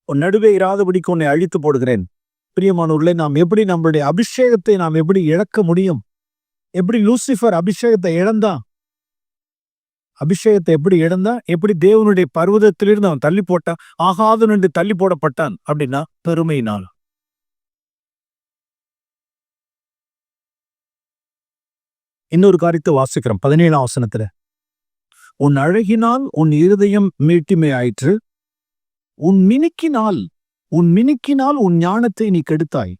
உன் நடுவே இராதபடிக்கு உன்னை அழித்து போடுகிறேன். பிரியமானவர்களே, நாம் எப்படி நம்மளுடைய அபிஷேகத்தை நாம் எப்படி இழக்க முடியும்? எப்படி லூசிஃபர் அபிஷேகத்தை இழந்தான்? அபிஷேகத்தை எப்படி இழந்தான்? எப்படி தேவனுடைய பர்வதத்திலிருந்து அவன் தள்ளி போட்டான்? ஆகாதவன் என்று தள்ளி போடப்பட்டான் அப்படின்னா பெருமையினால். இன்னொரு காரியத்தை வாசிக்கிறோம் 17ஆம் வசனத்துல. உன் அழகினால் உன் இருதயம் மீட்டிமை ஆயிற்று, உன் மினுக்கினால் உன் ஞானத்தை நீ கெடுத்தாய்,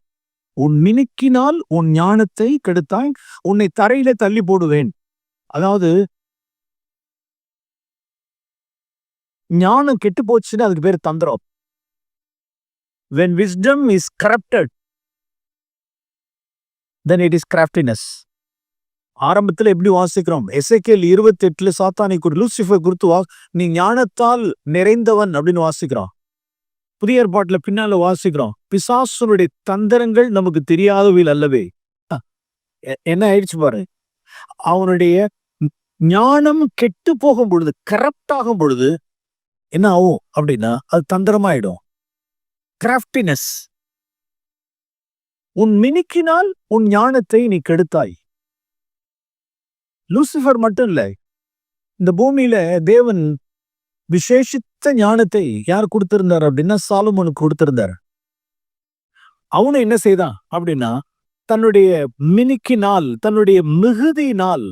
உன் மினுக்கினால் உன் ஞானத்தை கெடுத்தாய், உன்னை தரையில தள்ளி போடுவேன். அதாவது ஞானம் கெட்டு போச்சுன்னா அதுக்கு பேர் தந்திரம். when wisdom is corrupted then it is craftiness. ஆரம்பத்துல எப்படி வாசிக்கிறோம்? எசேக்கியேல் 28 சாத்தானை லூசிஃபர் குறித்து நீ ஞானத்தால் நிறைந்தவன் அப்படின்னு வாசிக்கிறோம். புதிய ஏற்பாட்டுல பின்னால வாசிக்கிறோம், பிசாசுனுடைய தந்திரங்கள் நமக்கு தெரியாதவையில் அல்லவே. என்ன ஆயிடுச்சு பாரு, அவனுடைய ஞானம் கெட்டு போகும் பொழுது, கரப்ட் ஆகும் பொழுது என்ன ஆகும் அப்படின்னா அது தந்திரமாயிடும். கிராஃப்டினஸ். உன் மினுக்கினால் உன் ஞானத்தை நீ கெடுத்தாய். லூசிஃபர் மட்டும் இல்லை, இந்த பூமியில தேவன் விசேஷித்த ஞானத்தை யார் கொடுத்திருந்தார் அப்படின்னா சாலமோனுக்கு கொடுத்திருந்தார். அவனை என்ன செய்தான் அப்படின்னா தன்னுடைய மினுக்கினால், தன்னுடைய மிகுதியினால்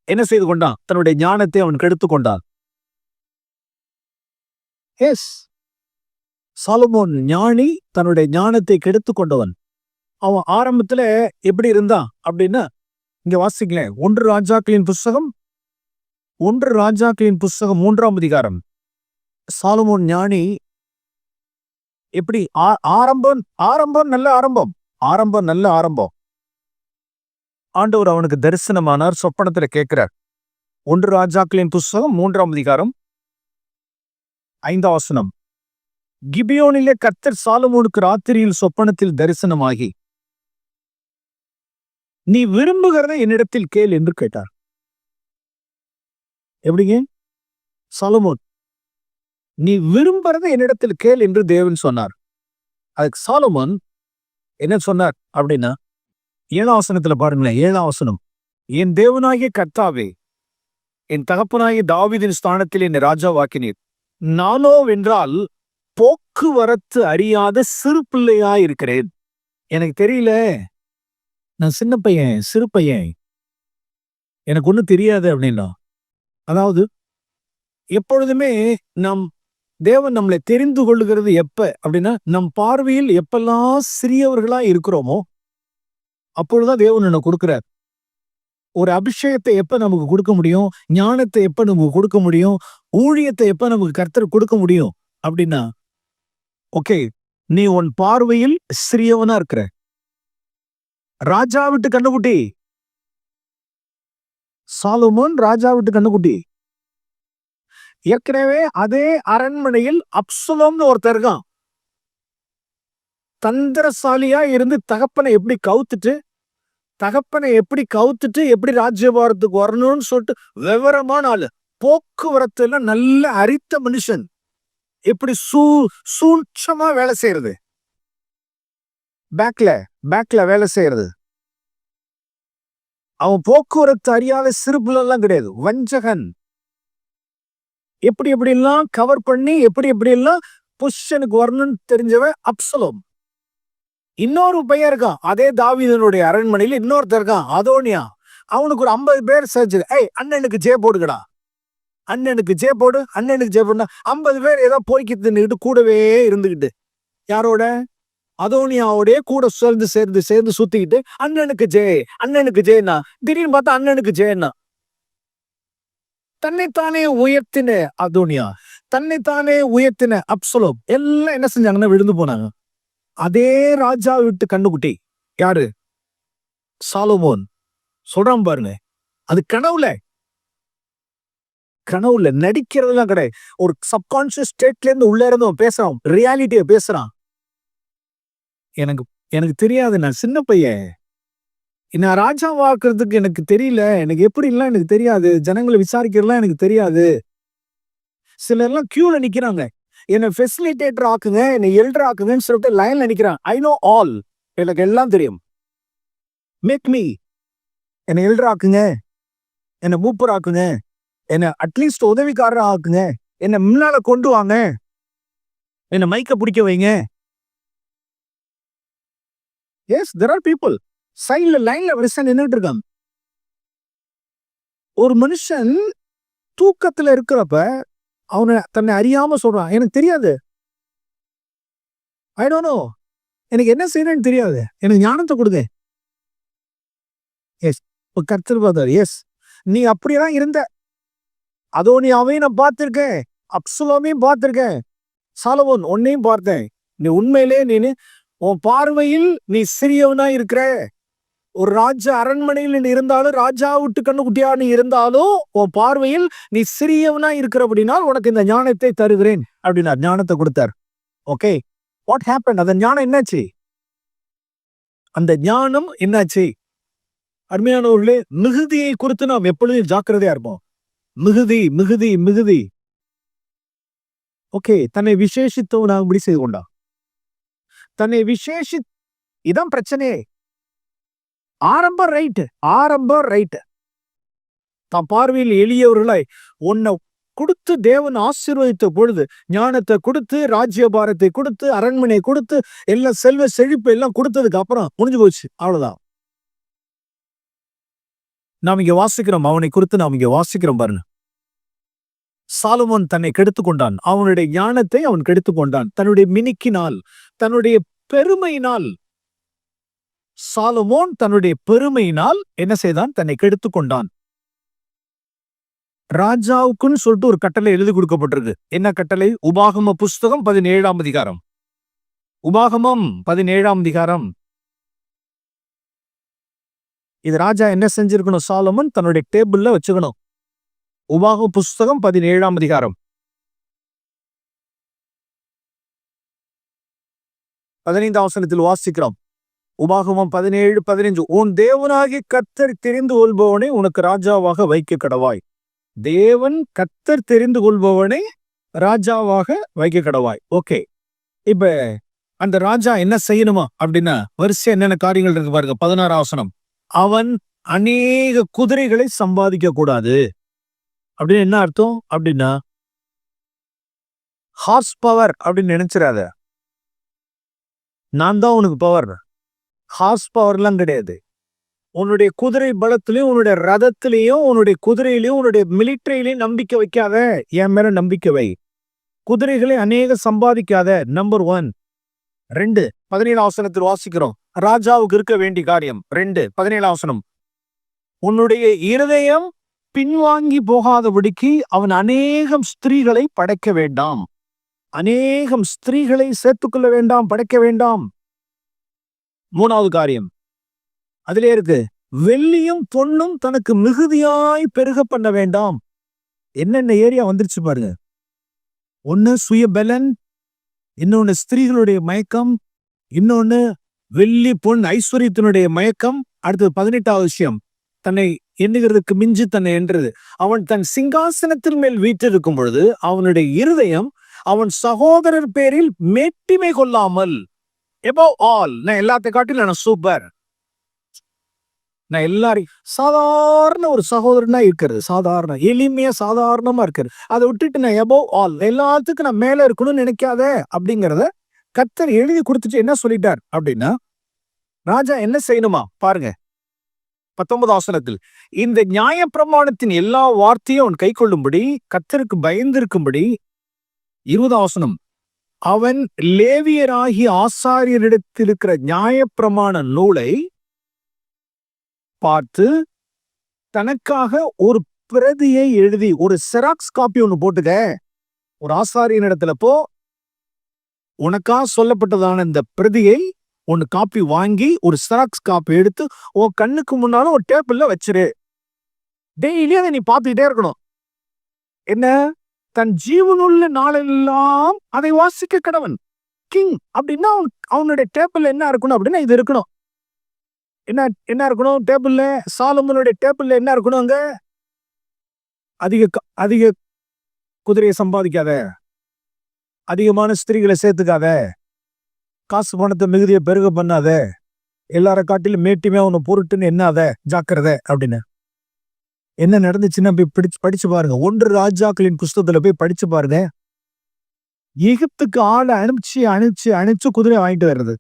என்ன செய்து கொண்டான்? தன்னுடைய ஞானத்தை அவன் கெடுத்து கொண்டான். எஸ், சாலமோன் ஞானி, தன்னுடைய ஞானத்தை கெடுத்து கொண்டவன். அவன் ஆரம்பத்துல எப்படி இருந்தான் அப்படின்னா இங்க வாசிக்கலேன், 1 ராஜாக்களின் புஸ்தகம் 3ஆம் அதிகாரம். சாலமோன் ஞானி எப்படி ஆரம்பம் நல்ல ஆரம்பம். ஆண்டவர் அவனுக்கு தரிசனமானார், சொப்பனத்துல கேட்கிறார். 1 ராஜாக்களின் புஸ்தகம் 3ஆம் அதிகாரம் 5ஆம் வசனம். கிபியோனிலே கர்த்தர் சாலமோனுக்கு ராத்திரியில் சொப்பனத்தில் தரிசனமாகி நீ விரும்புகிறதை என்னிடத்தில் கேள் என்று கேட்டார். எப்படிங்க? சாலமோன், நீ விரும்புறதை என்னிடத்தில் கேள் என்று தேவன் சொன்னார். அதுக்கு சாலமோன் என்ன சொன்னார் அப்படின்னா 7ஆம் வசனத்துல பாருங்களேன். 7ஆம் வசனம். என் தேவனாகிய கர்த்தாவே, என் தகப்பனாகிய தாவீதின் ஸ்தானத்தில் என்னை ராஜாவாக்கினீர். நானோ வென்றால் போக்குவரத்து அறியாத சிறு பிள்ளையா இருக்கிறேன். எனக்கு தெரியல, நான் சின்ன பையன், சிறு பையன், எனக்கு ஒண்ணும் தெரியாது அப்படின்னா. அதாவது எப்பொழுதுமே தேவன் நம்மளை தெரிந்து கொள்ளுகிறது எப்ப அப்படின்னா நம் பார்வையில் எப்பெல்லாம் சிறியவர்களா இருக்கிறோமோ அப்பொழுதுதான் தேவன் என்ன கொடுக்கிறார். ஒரு அபிஷேகத்தை எப்ப நமக்கு கொடுக்க முடியும், ஞானத்தை எப்ப நமக்கு கொடுக்க முடியும், ஊழியத்தை எப்ப நமக்கு கர்த்தர் கொடுக்க முடியும் அப்படின்னா, ஓகே, நீ உன் பார்வையில் சிறியவனா இருக்கிற. ராஜா விட்டு கண்ணுக்குட்டி சாலமோன், ராஜா விட்டு கண்ணுக்குட்டி. ஏற்கனவே அதே அரண்மனையில் அப்சலோம்னு ஒருத்தர் இருக்கான். தந்திரசாலியா இருந்து தகப்பனை எப்படி எப்படி ராஜ்யபாரத்துக்கு வரணும்னு சொல்லிட்டு விவரமான ஆளு. போக்குவரத்து எல்லாம் நல்ல அரித்த மனுஷன். எப்படி சூட்சமா வேலை செய்யறது, பேக்ல வேலை செய்யறது. அவன் போக்குவரத்து அறியாத சிறுபுலாம் கிடையாது, வஞ்சகன். எப்படி எல்லாம் கவர் பண்ணி எப்படி எல்லாம் பொசிஷனுக்கு வரணும்னு தெரிஞ்சவன் அப்சலோம். இன்னொரு பையன் இருக்கான் அதே தாவீதனுடைய அரண்மனையில், இன்னொருத்தர் இருக்கான் அதோனியா. அவனுக்கு ஒரு 50 பேர் சர்ச்சு. அண்ணனுக்கு ஜே போடுங்கடா, அண்ணனுக்கு ஜே போடு, 50 பேர் ஏதோ போய்க்கு தின்னுக்கிட்டு கூடவே இருந்துகிட்டு யாரோட? அதோனியாவோடய கூட சேர்ந்து சேர்ந்து சேர்ந்து சுத்திக்கிட்டு அண்ணனுக்கு ஜெய், அண்ணனுக்கு ஜெயனா. திடீர்னு பார்த்தா அண்ணனுக்கு ஜெயனா. தன்னைத்தானே உயர்த்தின அதோனியா, தன்னைத்தானே உயர்த்தின அப்சலோம் எல்லாம் என்ன செஞ்சாங்கன்னா விழுந்து போனாங்க. அதே ராஜா விட்டு கண்ணுக்குட்டி யாரு? சாலமோன். சொல்றான் பாருங்க, அது கனவுல கனவுல நடிக்கிறதுலாம் கிடையாது. ஒரு சப்கான்சியஸ் ஸ்டேட்ல இருந்து உள்ள இருந்து பேசுறான், ரியாலிட்டிய பேசுறான். எனக்கு எனக்கு தெரியாது, நான் சின்ன பையன், நான் ராஜாவாக்குறதுக்கு எனக்கு தெரியல, எனக்கு எப்படிலாம் எனக்கு தெரியாது, ஜனங்களை விசாரிக்கிறதுலாம் எனக்கு தெரியாது. சிலர்லாம் கியூல நிக்கிறாங்க, என்ன ஃபெசிலிட்டேட்டர் ஆக்குங்க, என்ன எல்டர் ஆக்குங்கன்னு சொல்லிட்டு லைன்ல நிக்கிறான். ஐ நோ ஆல், எனக்கு எல்லாம் தெரியும். மேக் மீ, என்ன எல்டர் ஆக்குங்க, என்ன மூப்பர் ஆக்குங்க, என்ன அட்லீஸ்ட் உதவிக்காரர் ஆக்குங்க, என்ன முன்னால கொண்டு வாங்க, என்ன மைக்க பிடிக்க வைங்க. எஸ், there are people சைட்ல லைன்ல வரிசை நின்றுட்டு இருக்காங்க. ஒரு மனுஷன் தூக்கத்துல இருக்கிறப்ப அவனை தன்னை அறியாம சொல்றான், எனக்கு தெரியாது, ஐ டோன்ட் நோ, எனக்கு என்ன செய்யணும்னு தெரியாது, எனக்கு ஞானத்தை கொடுங்க. எஸ், கர்த்தர் பார்த்தார். எஸ், நீ அப்படியேதான் இருந்த. அதோனியாவையும் நான் பார்த்திருக்கேன், அப்சலோமையும் பார்த்திருக்கேன், சாலமோன் உன்னையும் பார்த்தேன். நீ உண்மையிலே உன் பார்வையில் நீ சிறியவனா இருக்கிற. ஒரு ராஜா அரண்மனையில் நீ இருந்தாலும், ராஜா விட்டு கண்ணுக்குட்டியா நீ இருந்தாலும், உன் பார்வையில் நீ சிறியவனா இருக்கிற அப்படின்னா உனக்கு இந்த ஞானத்தை தருகிறேன் அப்படின்னா ஞானத்தை கொடுத்தார். Okay, what happen? அந்த ஞானம் என்னாச்சு? அந்த ஞானம் என்னாச்சு? அருமையானவர்களே, மிகுதியை குறித்து நாம் எப்பொழுதும் ஜாக்கிரதையா இருப்போம். மிகுதி மிகுதி மிகுதி. ஓகே, தன்னை விசேஷித்தவனாகும்படி செய்து கொண்டான். தன்னை இதான் பிரச்சனையே. ஆரம்பம் ரைட்டு. தான் பார்வையில் எளியவர்களாய் உன்னை கொடுத்து தேவன் ஆசீர்வதித்த பொழுது, ஞானத்தை கொடுத்து, ராஜ்யபாரத்தை கொடுத்து, அரண்மனை கொடுத்து, எல்லாம் செல்வ செழிப்பு எல்லாம் கொடுத்ததுக்கு அப்புறம் முடிஞ்சு போச்சு, அவ்வளவுதான். நாம் இங்க வாசிக்கிறோம், அவனை குறித்து நாம் இங்க வாசிக்கிறோம் பாருங்க. சாலமோன் தன்னை கெடுத்துக் கொண்டான், அவனுடைய ஞானத்தை அவன் கெடுத்துக் கொண்டான், தன்னுடைய மினுக்கினால், தன்னுடைய பெருமையினால். சாலமோன் தன்னுடைய பெருமையினால் என்ன செய்தான்? தன்னை கெடுத்துக் கொண்டான். ராஜாவுக்குன்னு சொல்லிட்டு ஒரு கட்டளை எழுதி கொடுக்கப்பட்டிருக்கு. என்ன கட்டளை? உபாகம புஸ்தகம் 17ஆம் அதிகாரம். உபாகமம் 17ஆம் அதிகாரம். இது ராஜா என்ன செஞ்சிருக்கணும்? சாலமோன் தன்னுடைய டேபிள்ல வச்சுக்கணும். உபாகம புஸ்தகம் 17ஆம் அதிகாரம் 15ஆம் வசனத்தில் வாசிக்கிறோம். உபாகமம் 17:15. உன் தேவனாகிய கர்த்தர் தெரிந்து கொள்பவனை உனக்கு ராஜாவாக வைக்க கடவாய். தேவன் கர்த்தர் தெரிந்து கொள்பவனை ராஜாவாக வைக்க கடவாய். ஓகே, இப்ப அந்த ராஜா என்ன செய்யணுமா அப்படின்னா வரிசை என்னென்ன காரியங்கள் இருக்கு பாருங்க. 16ஆம் வசனம். அவன் அநேக குதிரைகளை சம்பாதிக்க கூடாது. அப்படின்னு என்ன அர்த்தம் அப்படின்னா, ஹார்ஸ் பவர் அப்படின்னு நினைச்சிடாத. நான் தான் உனக்கு பவர். ஹார்ஸ் பவர்லாம் கிடையாது. உன்னுடைய குதிரை பலத்திலையும், உன்னுடைய ரதத்திலையும், உன்னுடைய குதிரையிலையும், உன்னுடைய மிலிட்டரியிலையும் நம்பிக்கை வைக்காத, என் மேல நம்பிக்கை வை. குதிரைகளை அநேக சம்பாதிக்காத. நம்பர் 1. 2, 17ஆம் வசனத்தில் வாசிக்கிறோம். ராஜாவுக்கு இருக்க வேண்டிய காரியம் 2, 17ஆம் வசனம். உன்னுடைய இருதயம் பின்வாங்கி போகாதபடிக்கு அவன் அநேகம் ஸ்திரீகளை படைக்க வேண்டாம். அநேகம் ஸ்திரீகளை சேர்த்துக்கொள்ள வேண்டாம், படைக்க வேண்டாம். 3வது காரியம் அதிலே இருக்கு. வெள்ளியும் பொன்னும் தனக்கு மிகுதியாய் பெருக பண்ண வேண்டாம். என்னென்ன ஏரியா வந்துருச்சு பாருங்க. ஒன்னு சுயபலன், இன்னொன்னு ஸ்திரீகளுடைய மயக்கம், இன்னொன்னு வெள்ளி பொன் ஐஸ்வர்யத்தினுடைய மயக்கம். அடுத்தது 18வது விஷயம், தன்னை எண்ணுகிறதுக்கு மிஞ்சி தன்னை என்றது. அவன் தன் சிங்காசனத்தின் மேல் வீற்றிருக்கும் பொழுது அவனுடைய இருதயம் அவன் சகோதரர் பேரில் மேட்டிமை கொள்ளாமல், above all, நான் எல்லாத்தை காட்டிலும் நான் சூப்பர், நான் எல்லாரையும் சாதாரண ஒரு சகோதரனா இருக்கிறது, சாதாரண எளிமையா சாதாரணமா இருக்கிறது, அதை விட்டுட்டு நான் above all, எல்லாத்துக்கும் நான் மேல இருக்கணும்னு நினைக்காத அப்படிங்கிறத கர்த்தர் எழுதி கொடுத்துட்டு என்ன சொல்லிட்டார் அப்படின்னா, ராஜா என்ன செய்யணுமா பாருங்க. 19ஆம் வசனத்தில், இந்த நியாயப்பிரமாணத்தின் எல்லா வார்த்தையும் அவன் கை கொள்ளும்படி, கர்த்தருக்கு பயந்திருக்கும்படி. 20ஆம் வசனம், அவன் லேவியராகி ஆசாரியரிடத்தில் இருக்கிற நியாயப்பிரமாண நூலை பார்த்து தனக்காக ஒரு பிரதியை எழுதி, ஒரு செராக்ஸ் காப்பி ஒண்ணு போட்டுக்க, ஒரு ஆசாரியன் இடத்துல போ, உனக்கா சொல்லப்பட்டதான இந்த பிரதியை ஒன்னு காப்பி வாங்கி ஒரு செராக்ஸ் காப்பி எடுத்து உன் கண்ணுக்கு முன்னாலும் ஒரு டேபிள்ல வச்சிரு. டெய்லி அதை நீ பார்த்துக்கிட்டே இருக்கணும். என்ன? தன் ஜீவனுள்ள நாளெல்லாம் அதை வாசிக்க கடவன். கிங் அப்படின்னா அவனுடைய டேபிள்ல என்ன இருக்கணும் அப்படின்னா இது இருக்கணும். என்ன இருக்கணும் டேபிள்ல? சாலமோனுடைய டேபிள்ல என்ன இருக்கணும்? அங்க அதிக குதிரையை சம்பாதிக்காத, அதிகமான ஸ்திரீகளை சேர்த்துக்காத, காசு பணத்தை மிகுதியை பெருக பண்ணாத, எல்லார காட்டிலும் மேட்டிமே அவனை பொருட்டுன்னு என்னாத, ஜாக்கிரத அப்படின்னு. என்ன நடந்துச்சுன்னா போய் படிச்சு பாருங்க. 1 ராஜாக்களின் புஸ்தகத்துல போய் படிச்சு பாருங்க. எகிப்துக்கு ஆளை அனுப்பிச்சு குதிரை வாங்கிட்டு வர்றது.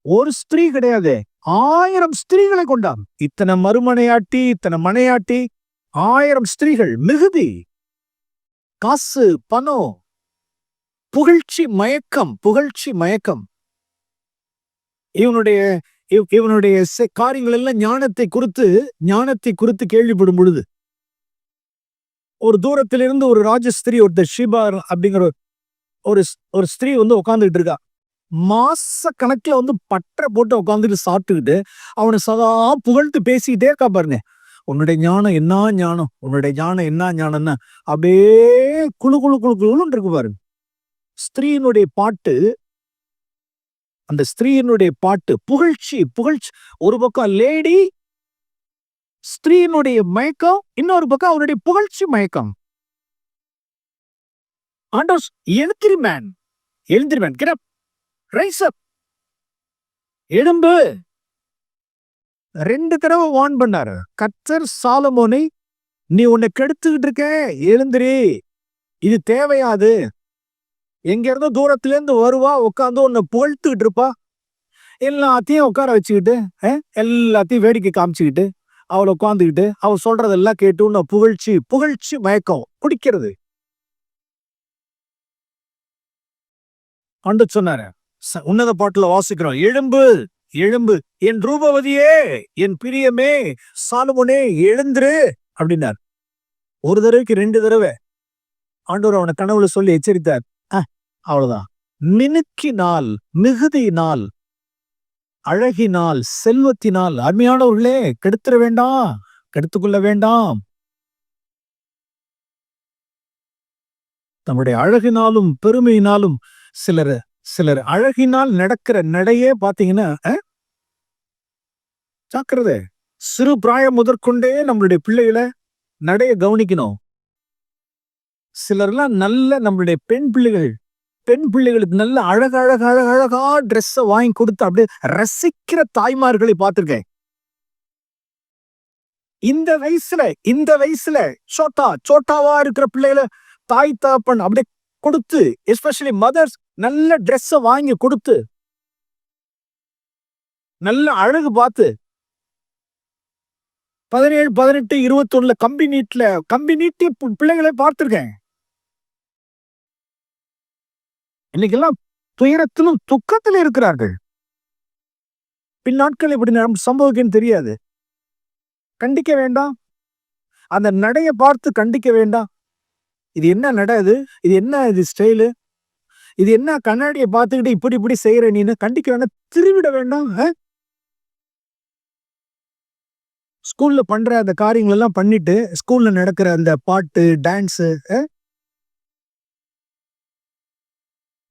ஒரு ஸ்திரீ கிடையாது, 1000 ஸ்திரீகளை கொண்டான். இத்தனை மறுமனையாட்டி, இத்தனை மனையாட்டி, 1000 ஸ்திரீகள், மிகுதி, காசு, பணம், புகழ்ச்சி மயக்கம். இவனுடைய காரியங்கள் எல்லாம் ஞானத்தை குறித்து கேள்விப்படும் பொழுது ஒரு தூரத்திலிருந்து ஒரு ராஜஸ்திரீ, ஒருத்தர் ஷிபா அப்படிங்கிற ஒரு ஸ்திரீ உட்கார்ந்துட்டு இருக்கா. மாச கணக்குல பற்ற போட்டு உட்காந்துட்டு சாப்பிட்டுக்கிட்டு அவனை சதா புகழ்த்து பேசிக்கிட்டே இருக்கா பாருங்க. உன்னுடைய ஞானம் என்ன ஞானம், உன்னுடைய ஞானம் என்ன ஞானம்னா அப்படியே குழுன்னு இருக்கு பாருங்க. ஸ்திரீனுடைய பாட்டு, அந்த ஸ்திரீனுடைய பாட்டு புகழ்ச்சி. ஒரு பக்கம் லேடி ஸ்திரீனுடைய மயக்கம், இன்னொரு பக்கம் அவருடைய புகழ்ச்சி மயக்கம். ஆண்டோஸ் எழுந்திரிமேன், get up, ரைஸ் அப், எழும்பு. 2 தடவை வார்ன் பண்ணாரு கர்த்தர் சாலமோனை. நீ உன்னை கெடுத்துக்கிட்டு இருக்க, எழுந்திரி, இது தேவையாது. எங்க இருந்தோ தூரத்துல இருந்து வருவா, உட்காந்து உன்னை புகழ்த்துக்கிட்டு இருப்பா, எல்லாத்தையும் உட்கார வச்சுக்கிட்டு, எல்லாத்தையும் வேடிக்கை காமிச்சுக்கிட்டு, அவளை உட்காந்துக்கிட்டு அவ சொல்றதெல்லாம் கேட்டு உன்னை புகழ்ச்சி மயக்கம் குடிக்கிறது. ஆண்டு சொன்னாரு, உன்னத பாட்டுல வாசிக்கிறோம், எழும்பு என் ரூபவதியே, என் பிரியமே, சாலமோனே எழுந்துரு அப்படின்னார். ஒரு தடவைக்கு 2 தடவை ஆண்டவர் அவனை கனவுல சொல்லி எச்சரித்தார். அவ்வளவுதான். மினுக்கினால், மிகுதியினால், அழகினால், செல்வத்தினால், அருமையானவர்களே, கெடுத்துக்கொள்ள வேண்டாம். நம்முடைய அழகினாலும் பெருமையினாலும் சிலர் அழகினால் நடக்கிற நடையே பாத்தீங்கன்னா ஜாக்கிரதை. சிறு பிராயம் முதற்கொண்டே நம்மளுடைய பிள்ளைகளை நடைய கவனிக்கணும். சிலர்லாம் நல்ல நம்மளுடைய பெண் பிள்ளைகளுக்கு நல்ல அழகா ட்ரெஸ்ஸ வாங்கி கொடுத்து அப்படியே ரசிக்கிற தாய்மார்களை பார்த்திருக்கேன். இந்த வயசுல சோட்டாவா இருக்கிற பிள்ளைகளை தாய் தாப்பன் அப்படியே கொடுத்து, எஸ்பெஷலி மதர்ஸ், நல்ல ட்ரெஸ்ஸ வாங்கி கொடுத்து, நல்ல அழகு பார்த்து 17, 18, 21 கம்பி நீட்டிய பிள்ளைகளை பார்த்திருக்கேன். இன்னைக்கெல்லாம் துயரத்திலும் துக்கத்திலும் இருக்கிறார்கள். பின்னாட்கள் இப்படி சம்பவிக்குன்னு தெரியாது. கண்டிக்க வேண்டாம். அந்த நடைய பார்த்து கண்டிக்க வேண்டாம். இது என்ன நட, இது என்ன, இது ஸ்டைலு, இது என்ன, கண்ணாடியை பார்த்துக்கிட்டு இப்படி செய்யற நீன்னு கண்டிக்க வேண்டாம், திருவிட வேண்டாம். ஸ்கூல்ல பண்ற அந்த காரியங்கள் எல்லாம் பண்ணிட்டு, ஸ்கூல்ல நடக்கிற அந்த பாட்டு, டான்ஸ்,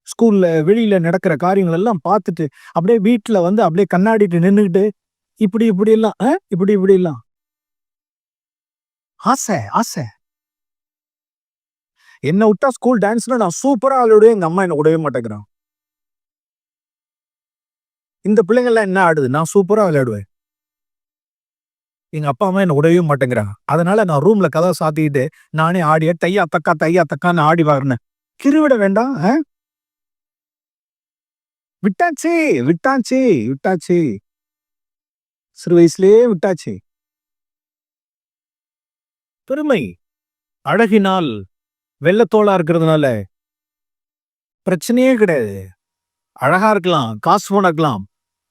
ஸ்கூல்ல வெளியில நடக்கிற காரியங்கள் எல்லாம் பார்த்துட்டு அப்படியே வீட்டுல அப்படியே கண்ணாடிட்டு நின்றுகிட்டு இப்படி எல்லாம் ஆசை. என்ன விட்டா ஸ்கூல் டான்ஸ்ல நான் சூப்பரா விளையாடுவேன், எங்க அம்மா என்ன விடவே மாட்டேங்கிறான். இந்த பிள்ளைங்க எல்லாம் என்ன ஆடுது, நான் சூப்பரா விளையாடுவேன், எங்க அப்பா அம்மா என்ன விடவே மாட்டேங்கிறாங்க. அதனால நான் ரூம்ல கதை சாத்திக்கிட்டு நானே ஆடிய தையா தக்கான்னு ஆடி வாங்கினேன். கிருவிட வேண்டாம். விட்டாச்சு. சிறு வயசுலயே விட்டாச்சு. பெருமை அழகினால், வெள்ளத்தோளா இருக்கிறதுனால பிரச்சனையே கிடையாது. அழகா இருக்கலாம், காசு பணம் இருக்கலாம்,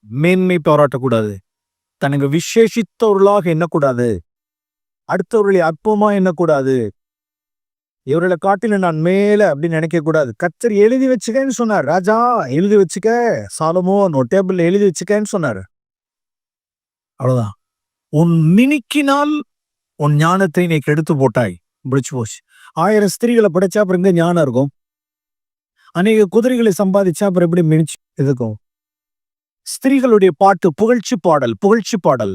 மேன்மை பாராட்டக்கூடாது. தனக்கு விசேஷித்தவர்களாக எண்ணக்கூடாது. அடுத்தவர்களை அற்பமா எண்ணக்கூடாது. இவர்களை காட்டில நான் மேல அப்படின்னு நினைக்க கூடாது. கர்த்தர் எழுதி வச்சுக்கன்னு சொன்னார். ராஜா எழுதி வச்சுக்க, சாலமோன் ஒரு டேபிள்ல எழுதி வச்சுக்கன்னு சொன்னாரு. அவ்வளவுதான். உன் மினுக்கினால் உன் ஞானத்தை நீ கெடுத்து போட்டாய். முடிச்சு போச்சு. 1000 ஸ்திரீகளை படைச்சா அப்புறம் எங்க ஞானம் இருக்கும்? அநேக குதிரைகளை சம்பாதிச்சா அப்புறம் எப்படி மினிச்சு இருக்கும்? ஸ்திரீகளுடைய பாட்டு புகழ்ச்சி பாடல், புகழ்ச்சி பாடல்.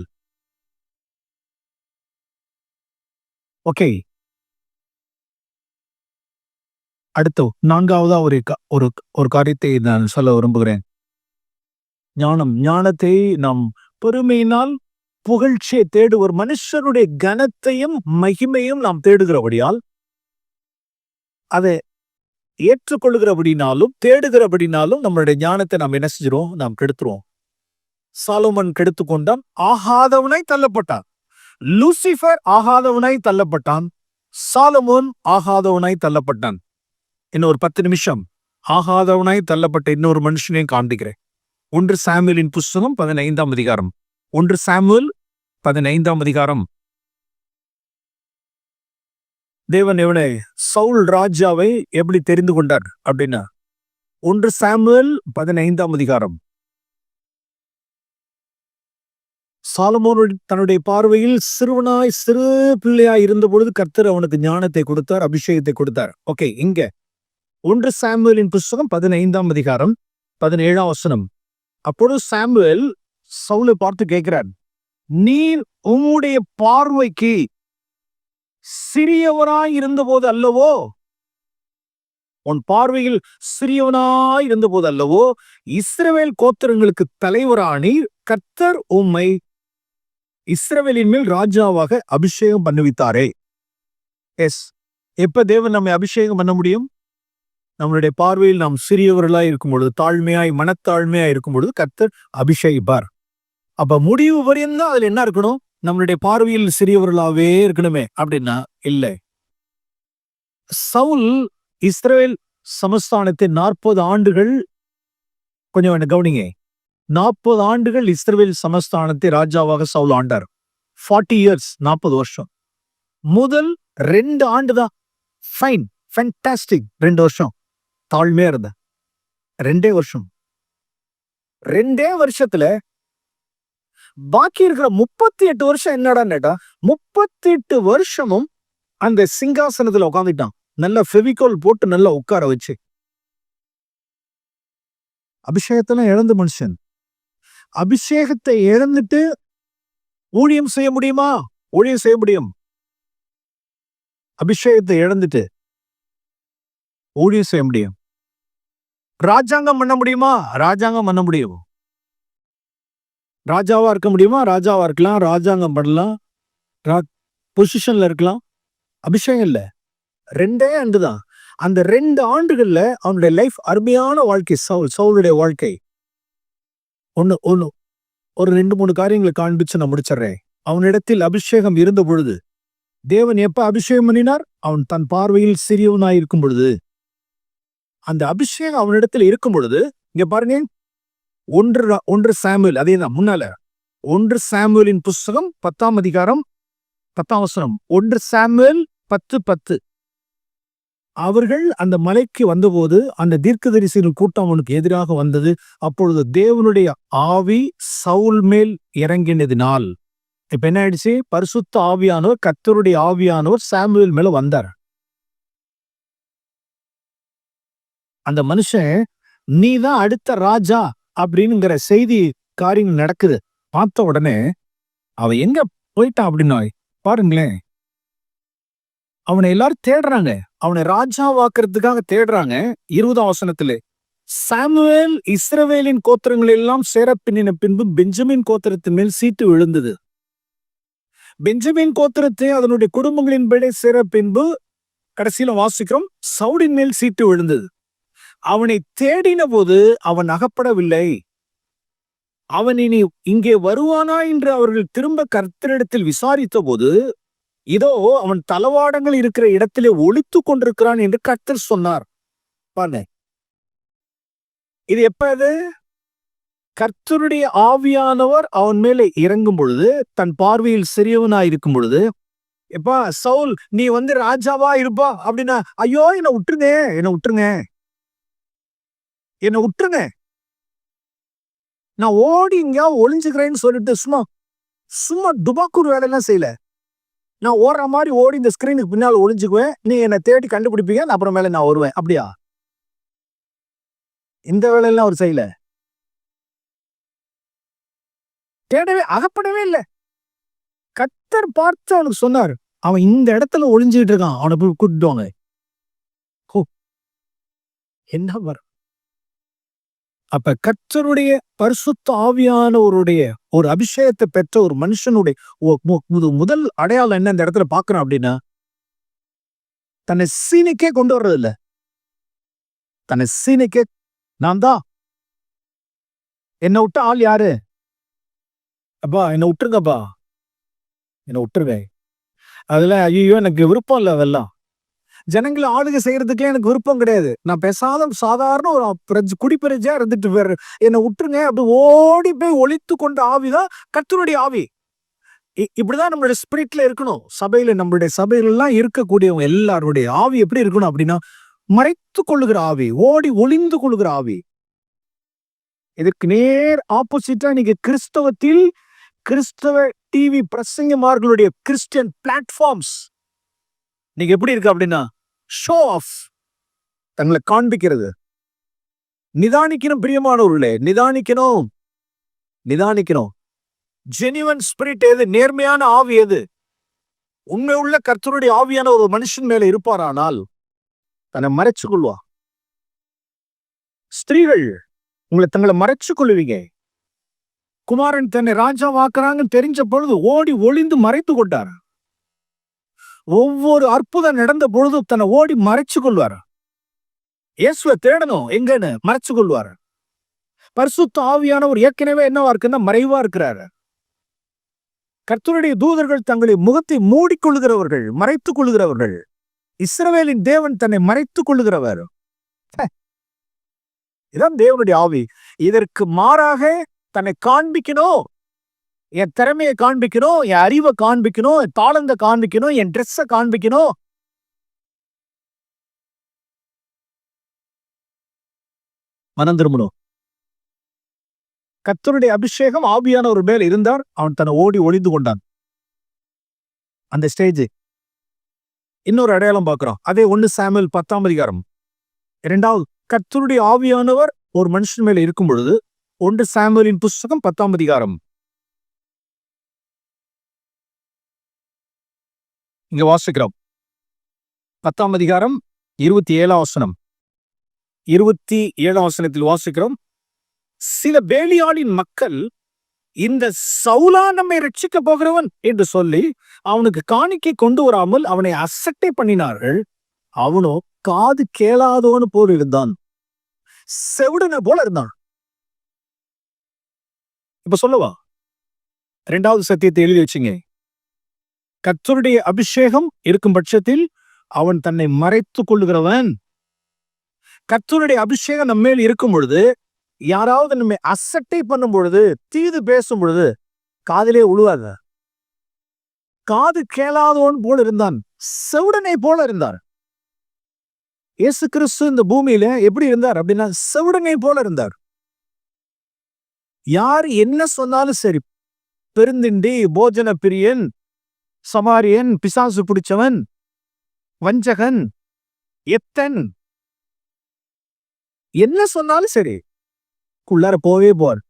ஓகே, அடுத்து 4வதா ஒரு காரியத்தை நான் சொல்ல விரும்புகிறேன். ஞானத்தை நாம் பெருமையினால் புகழ்ச்சியை தேடுவர். மனுஷருடைய கனத்தையும் மகிமையும் நாம் தேடுகிறபடியால், அதை ஏற்றுக்கொள்ளுகிறபடினாலும் தேடுகிறபடினாலும் நம்மளுடைய ஞானத்தை நாம் என்ன செஞ்சிரும்? நாம் கெடுத்துருவோம். சாலோமன் கெடுத்து கொண்டான், ஆகாதவனாய் தள்ளப்பட்டான். லூசிபர் ஆகாதவனாய் தள்ளப்பட்டான். சாலமோன் ஆகாதவனாய் தள்ளப்பட்டான். இன்னொரு 10 நிமிஷம் ஆகாதவனாய் தள்ளப்பட்ட இன்னொரு மனுஷனையும் காண்பிக்கிறேன். 1 சாமுவேலின் புஸ்தகம் 15ஆம் அதிகாரம். 1 சாமுவேல் 15ஆம் அதிகாரம். தேவன் எவனை சவுல் ராஜாவை எப்படி தெரிந்து கொண்டார் அப்படின்னா 1 சாமுவேல் 15ஆம் அதிகாரம். சாலமோன் தன்னுடைய பார்வையில் சிறு பிள்ளையாய் இருந்த பொழுது கர்த்தர் அவனுக்கு ஞானத்தை கொடுத்தார், அபிஷேகத்தை கொடுத்தார். ஓகே, இங்க 1 சாமுவேலின் புஸ்தகம் 15ஆம் அதிகாரம் 17ஆம் வசனம். அப்பொழுது சாமுவேல் சவுலை பார்த்து கேட்கிறார், நீர் உம்முடைய பார்வைக்கு சிறியவராய் இருந்தபோது அல்லவோ, உன் பார்வையில் சிறியவனாய் இருந்தபோது அல்லவோ இஸ்ரவேல் கோத்திரங்களுக்கு தலைவரானீர், கர்த்தர் உம்மை இஸ்ரவேலின் மேல் ராஜாவாக அபிஷேகம் பண்ணுவித்தாரே. எஸ், எப்ப தேவன் நம்மை அபிஷேகம் பண்ண முடியும்? நம்மளுடைய பார்வையில் நாம் சிறியவர்களாய் இருக்கும் பொழுது, தாழ்மையாய் மனத்தாழ்மையாய் இருக்கும் பொழுது கர்த்தர் அபிஷேகிப்பார். அப்ப முடிவு வரையும் தான் அதுல என்ன இருக்கணும்? நம்மளுடைய பார்வையில் சிறியவர்களாவே இருக்கணுமே அப்படின்னா இல்லை. சவுல் இஸ்ரவேல் சமஸ்தானத்தை 40 ஆண்டுகள், கொஞ்சம் கவனிங்க, 40 ஆண்டுகள் இஸ்ரவேல் சமஸ்தானத்தை ராஜாவாக சவுல் ஆண்டார். 40 இயர்ஸ், 40 வருஷம். முதல் 2 ஆண்டு தான் ஃபைன், ஃபேண்டாஸ்டிக். 2 வருஷம் தாழ்மையா இருந்த. 2 வருஷம், 2 வருஷத்துல பாக்கி இருக்கிற 38 வருஷம் என்னடா நேட்டா, 38 வருஷமும் அந்த சிங்காசனத்துல உட்காந்துட்டான். நல்ல ஃபெவிகால் போட்டு நல்லா உட்கார வச்சு. அபிஷேகத்தெல்லாம் இழந்து மனுஷன், அபிஷேகத்தை இழந்துட்டு ஊழியம் செய்ய முடியுமா? ஊழியம் செய்ய முடியும். அபிஷேகத்தை இழந்துட்டு ஊழியம் செய்ய முடியும். ராஜாங்கம் பண்ண முடியுமா? ராஜாங்கம் பண்ண முடியும். ராஜாவா இருக்க முடியுமா? ராஜாவா இருக்கலாம், ராஜாங்கம் பண்ணலாம், பொசிஷன்ல இருக்கலாம். அபிஷேகம் இல்ல. 2 ஆண்டு தான். அந்த 2 ஆண்டுகள்ல அவனுடைய லைஃப் அருமையான வாழ்க்கை. சவுலுடைய வாழ்க்கை. ஒன்னு ஒரு 2-3 காரியங்களை காண்பிச்சு நான் முடிச்சிடுறேன். அவனிடத்தில் அபிஷேகம் இருந்த பொழுது, தேவன் எப்ப அபிஷேகம் பண்ணினார்? அவன் தன் பார்வையில் சிறியவனாய் இருக்கும் பொழுது. அந்த அபிஷேகம் அவனிடத்தில் இருக்கும் பொழுது, இங்க பாருங்க, 1 சாமுவேல், அதே தான் முன்னால 1 சாமுவேலின் புஸ்தகம் 10ஆம் அதிகாரம் 10ஆம் வசனம். 1 சாமுவேல் 10:10. அவர்கள் அந்த மலைக்கு வந்தபோது அந்த தீர்க்கதரிசிகள் கூட்டம் அவனுக்கு எதிராக வந்தது. அப்பொழுது தேவனுடைய ஆவி சவுல் மேல் இறங்கினதினால், இப்ப என்ன ஆயிடுச்சு? பரிசுத்த ஆவியானவர், கர்த்தருடைய ஆவியானவர் சாமுவேல் மேல வந்தார். அந்த மனுஷன் நீதான் அடுத்த ராஜா அப்படின்னுங்கிற செய்தி காரியம் நடக்குது. பார்த்த உடனே அவன் எங்க போயிட்டான் அப்படின்னா பாருங்களேன், அவனை எல்லாரும் தேடுறாங்க, அவனை ராஜாவாக்குறதுக்காக தேடுறாங்க. 20ஆம் வசனத்திலே, சாமுவேல் இஸ்ரவேலின் கோத்திரங்கள் எல்லாம் சேர பின்னின பின்பு பெஞ்சமின் கோத்திரத்தின் மேல் சீட்டு விழுந்தது. பெஞ்சமின் கோத்திரத்தை அதனுடைய குடும்பங்களின்படி சேர பின்பு கடைசியில வாசிக்கிறோம், சவுலின் மேல் சீட்டு விழுந்தது. அவனை தேடின போது அவன் அகப்படவில்லை. அவன் இனி இங்கே வருவானா என்று அவர்கள் திரும்ப கர்த்தரிடத்தில் விசாரித்த போது, இதோ அவன் தளவாடங்கள் இருக்கிற இடத்திலே ஒளித்து கொண்டிருக்கிறான் என்று கர்த்தர் சொன்னார். பாருங்க, இது எப்ப அது? கர்த்தருடைய ஆவியானவர் அவன் மேலே இறங்கும் பொழுது, தன் பார்வையில் சிறியவனாய் இருக்கும் பொழுது, எப்பா சவுல் நீ ராஜாவா இருப்பா அப்படின்னா, ஐயோ என்ன விட்டுருங்க, என்ன விட்டுருங்க, என்ன விட்டுருங்க, நான் ஓடி இங்க ஒளிஞ்சுக்கிறேன்னு சொல்லிட்டு சும்மா சும்மா டுபாக்கூர் வேலையெல்லாம் செய்யல. நான் ஓடுற மாதிரி ஓடி இந்த ஸ்கிரீனுக்கு பின்னால் ஒளிஞ்சுக்குவேன். நீ என்னை தேடி கண்டுபிடிப்பீங்க, அப்புறமேல நான் வருவேன். அப்படியா? இந்த வேலையெல்லாம் அவர் செய்யல. தேடவே அகப்படவே இல்லை. கர்த்தர் பார்த்து அவனுக்கு சொன்னார், அவன் இந்த இடத்துல ஒளிஞ்சுக்கிட்டு இருக்கான், அவனை போய் கூட்டிட்டு வாங்க. என்ன வரும்? அப்ப கர்த்தருடைய பரிசுத்த ஆவியானவருடைய ஒரு அபிஷேகத்தை பெற்ற ஒரு மனுஷனுடைய முதல் அடையாளம் என்ன இந்த இடத்துல பாக்குறோம் அப்படின்னா, தன்னை சீனிக்கே கொண்டு வர்றது இல்ல. தன்னை சீனிக்கே நான் தான், என்னை விட்ட ஆள் யாரு? அப்பா என்னை விட்டுருங்கப்பா, என்னை விட்டுருங்க. அதுல ஐயோ எனக்கு விருப்பம் இல்லை. அதெல்லாம் ஜனங்களை ஆளுகை செய்யறதுக்கே எனக்கு விருப்பம் கிடையாது. நான் பேசாத சாதாரண ஒரு குடிப்பிரஜா இருந்துட்டு வேற என்னை விட்டுருங்க. அப்படி ஓடி போய் ஒளித்து கொண்ட ஆவிதான் கர்த்தருடைய ஆவி. இப்படிதான் நம்மளுடைய ஸ்பிரிட்ல இருக்கணும். சபையில நம்மளுடைய சபையில எல்லாம் இருக்கக்கூடியவங்க எல்லாருடைய ஆவி எப்படி இருக்கணும் அப்படின்னா, மறைத்து கொள்ளுகிற ஆவி, ஓடி ஒளிந்து கொள்ளுகிற ஆவி. இதுக்கு நேர் ஆப்போசிட்டா நீங்க கிறிஸ்தவத்தில் கிறிஸ்தவ டிவி பிரசங்கமார்களுடைய கிறிஸ்டியன் பிளாட்ஃபார்ம்ஸ் நீங்க எப்படி இருக்கு அப்படின்னா, ஷோ ஆஃப், தங்களை காண்பிக்கிறது. நிதானிக்கணும் பிரியமானவர்களே, நிதானிக்கணும், நிதானிக்கணும். ஜெனிவன் ஸ்பிரிட் எது? நேர்மையான ஆவி எது? உண்மை உள்ள கர்த்தருடைய ஆவியான ஒரு மனுஷன் மேல இருப்பாரானால் தன்னை மறைச்சு கொள்வா. ஸ்திரீகள் உங்களை தங்களை மறைச்சு கொள்ளுவீங்க. குமாரன் தன்னை ராஜாவாக்குறாங்கன்னு தெரிஞ்ச பொழுது ஓடி ஒளிந்து மறைத்து கொண்டார். ஒவ்வொரு அற்புதம் நடந்த பொழுதும் தன்னை ஓடி மறைச்சு கொள்வார். இயேசுவை தேடணும் எங்கன்னு மறைச்சு கொள்வார். பரிசுத்த ஆவியானவர் ஏற்கனவே என்னவா இருக்குன்னா மறைவா இருக்கிறாரு. கர்த்தருடைய தூதர்கள் தங்களை முகத்தை மூடிக்கொள்ளுகிறவர்கள், மறைத்துக் கொள்ளுகிறவர்கள். இஸ்ரவேலின் தேவன் தன்னை மறைத்துக் கொள்ளுகிறவர். இதான் தேவனுடைய ஆவி. இதற்கு மாறாக தன்னை காண்பிக்கணும், என் திறமையை காண்பிக்கணும், என் அறிவை காண்பிக்கணும், என் தாளந்த காண்பிக்கணும், என் ட்ரெஸ்ஸை காண்பிக்கணும். மனம் திரும்பணும். கர்த்தருடைய அபிஷேகம் ஆவியான ஒரு மேல் இருந்தார், அவன் தன்னை ஓடி ஒளிந்து கொண்டான். அந்த ஸ்டேஜ். இன்னொரு அடையாளம் பார்க்கிறோம். அதே 1 சாமுவேல் 10ஆம் அதிகாரம். இரண்டாவது, கர்த்தருடைய ஆவியானவர் ஒரு மனுஷன் மேல இருக்கும் பொழுது 1 சாமுவேலின் புஸ்தகம் 10ஆம் அதிகாரம். இங்க வாசிக்கிறோம். 10ஆம் அதிகாரம் 27ஆம் வசனம். 27ஆம் வசனத்தில் வாசிக்கிறோம். சில பேலியாளின் மக்கள் இந்த சவுலா நம்மை ரட்சிக்க போகிறவன் என்று சொல்லி அவனுக்கு காணிக்கை கொண்டு வராமல் அவனை அசட்டை பண்ணினார்கள். அவனோ காது கேளாதவனு போல் இருந்தான், செவிடனை போல இருந்தான். இப்ப சொல்லவா? 2வது சத்தியத்தை எழுதி வச்சுங்க. கர்த்தருடைய அபிஷேகம் இருக்கும் பட்சத்தில் அவன் தன்னை மறைத்துக் கொள்ளுகிறவன். கர்த்தருடைய அபிஷேகம் நம்ம மேல் இருக்கும் பொழுது, யாராவது நம்ம அசட்டை பண்ணும் பொழுது, தீது பேசும் பொழுது காதிலே உழுவாத. காது கேளாதவன் போல இருந்தான், செவிடனை போல இருந்தார். இயேசு கிறிஸ்து இந்த பூமியில எப்படி இருந்தார் அப்படின்னா, செவிடனை போல இருந்தார். யார் என்ன சொன்னாலும் சரி, பெருந்திண்டி, போஜன பிரியன், சமாரியன், பிசாசு பிடிச்சவன், வஞ்சகன், எத்தன், என்ன சொன்னாலும் சரி குள்ளார போவே போவார்.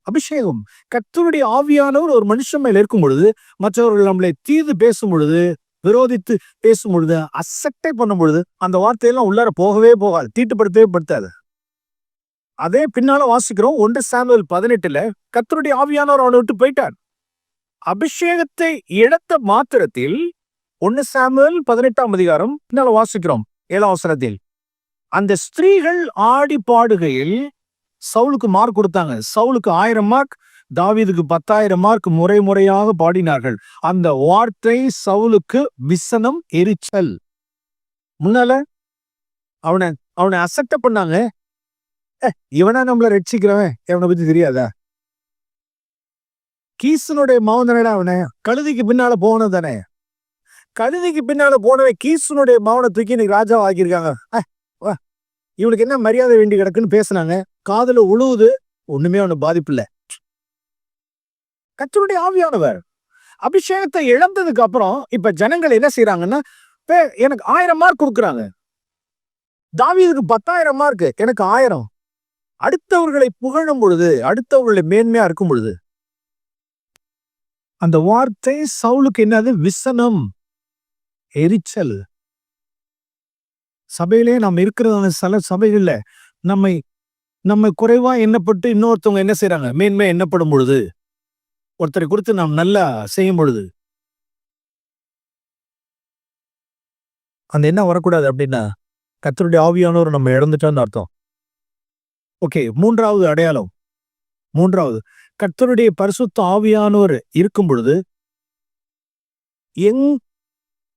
அபிஷேகம், கர்த்தருடைய ஆவியானவர் ஒரு மனுஷன் மேல இருக்கும் பொழுது, மற்றவர்கள் நம்மளை தீது பேசும் பொழுது, விரோதித்து பேசும் பொழுது, அசட்டை பண்ணும் பொழுது, அந்த வார்த்தையெல்லாம் உள்ளார போகவே போகாது, தீட்டுப்படுத்தவே படுத்தாது. அதே பின்னால வாசிக்கிறோம். 1 சாமுவேல் 18ல கர்த்தருடைய ஆவியானவர் அவனை விட்டு போயிட்டார். அபிஷேகத்தை இழந்த மாத்திரத்தில் 1 சாமுவேல் 18ஆம் அதிகாரம் பின்னால வாசிக்கிறோம் 7ஆம் வசனத்தில், அந்த ஸ்திரீகள் ஆடி பாடுகையில் சவுலுக்கு மார்க் கொடுத்தாங்க. சவுலுக்கு 1000 மார்க், தாவீதுக்கு 10,000 மார்க் முறை முறையாக பாடினார்கள். அந்த வார்த்தை சவுலுக்கு விசனம், எரிச்சல். முன்னால அவனை அசட்டை பண்ணாங்க, இவனா நம்மள ரட்சிக்கிறவன், இவனை பத்தி தெரியாதா? கீசனுடைய மகன் தானடா அவனே, கழுதைக்கு பின்னால போனது தானே. கழுதைக்கு பின்னால போனவன் கீசனுடைய மகனை தூக்கி இன்னைக்கு ராஜாவா ஆக்கியிருக்காங்க. வா, இவனுக்கு என்ன மரியாதை வேண்டி கிடக்குன்னு பேசுனாங்க. காதுல உழுவுது, ஒண்ணுமே அவனுக்கு பாதிப்பு இல்ல. கர்த்தருடைய ஆவியானவர் அபிஷேகத்தை இழந்ததுக்கு அப்புறம் இப்ப ஜனங்கள் என்ன செய்யறாங்கன்னா, எனக்கு 1000 மார்க் கொடுக்குறாங்க. தாவீதுக்கு 10,000 மார்க், எனக்கு 1000. அடுத்தவர்களை புகழும் பொழுது, அடுத்தவர்களை மேன்மையா இருக்கும் பொழுது, அந்த வார்த்தை சவுலுக்கு என்னது? விசனம், எரிச்சல். சபையிலே நாம் இருக்கிறதான சில சபைகள்ல நம்மை குறைவா எண்ணப்பட்டு இன்னொருத்தவங்க என்ன செய்யறாங்க? மேன்மை எண்ணப்படும் பொழுது, ஒருத்தரை குறித்து நாம் நல்லா செய்யும் பொழுது, அந்த என்ன வரக்கூடாது அப்படின்னா, கர்த்தருடைய ஆவியானவர் நம்ம இழந்துட்டோம்னு அர்த்தம். ஓகே, மூன்றாவது அடையாளம். கர்த்தருடைய பரிசுத்த ஆவியானவர் இருக்கும் பொழுது,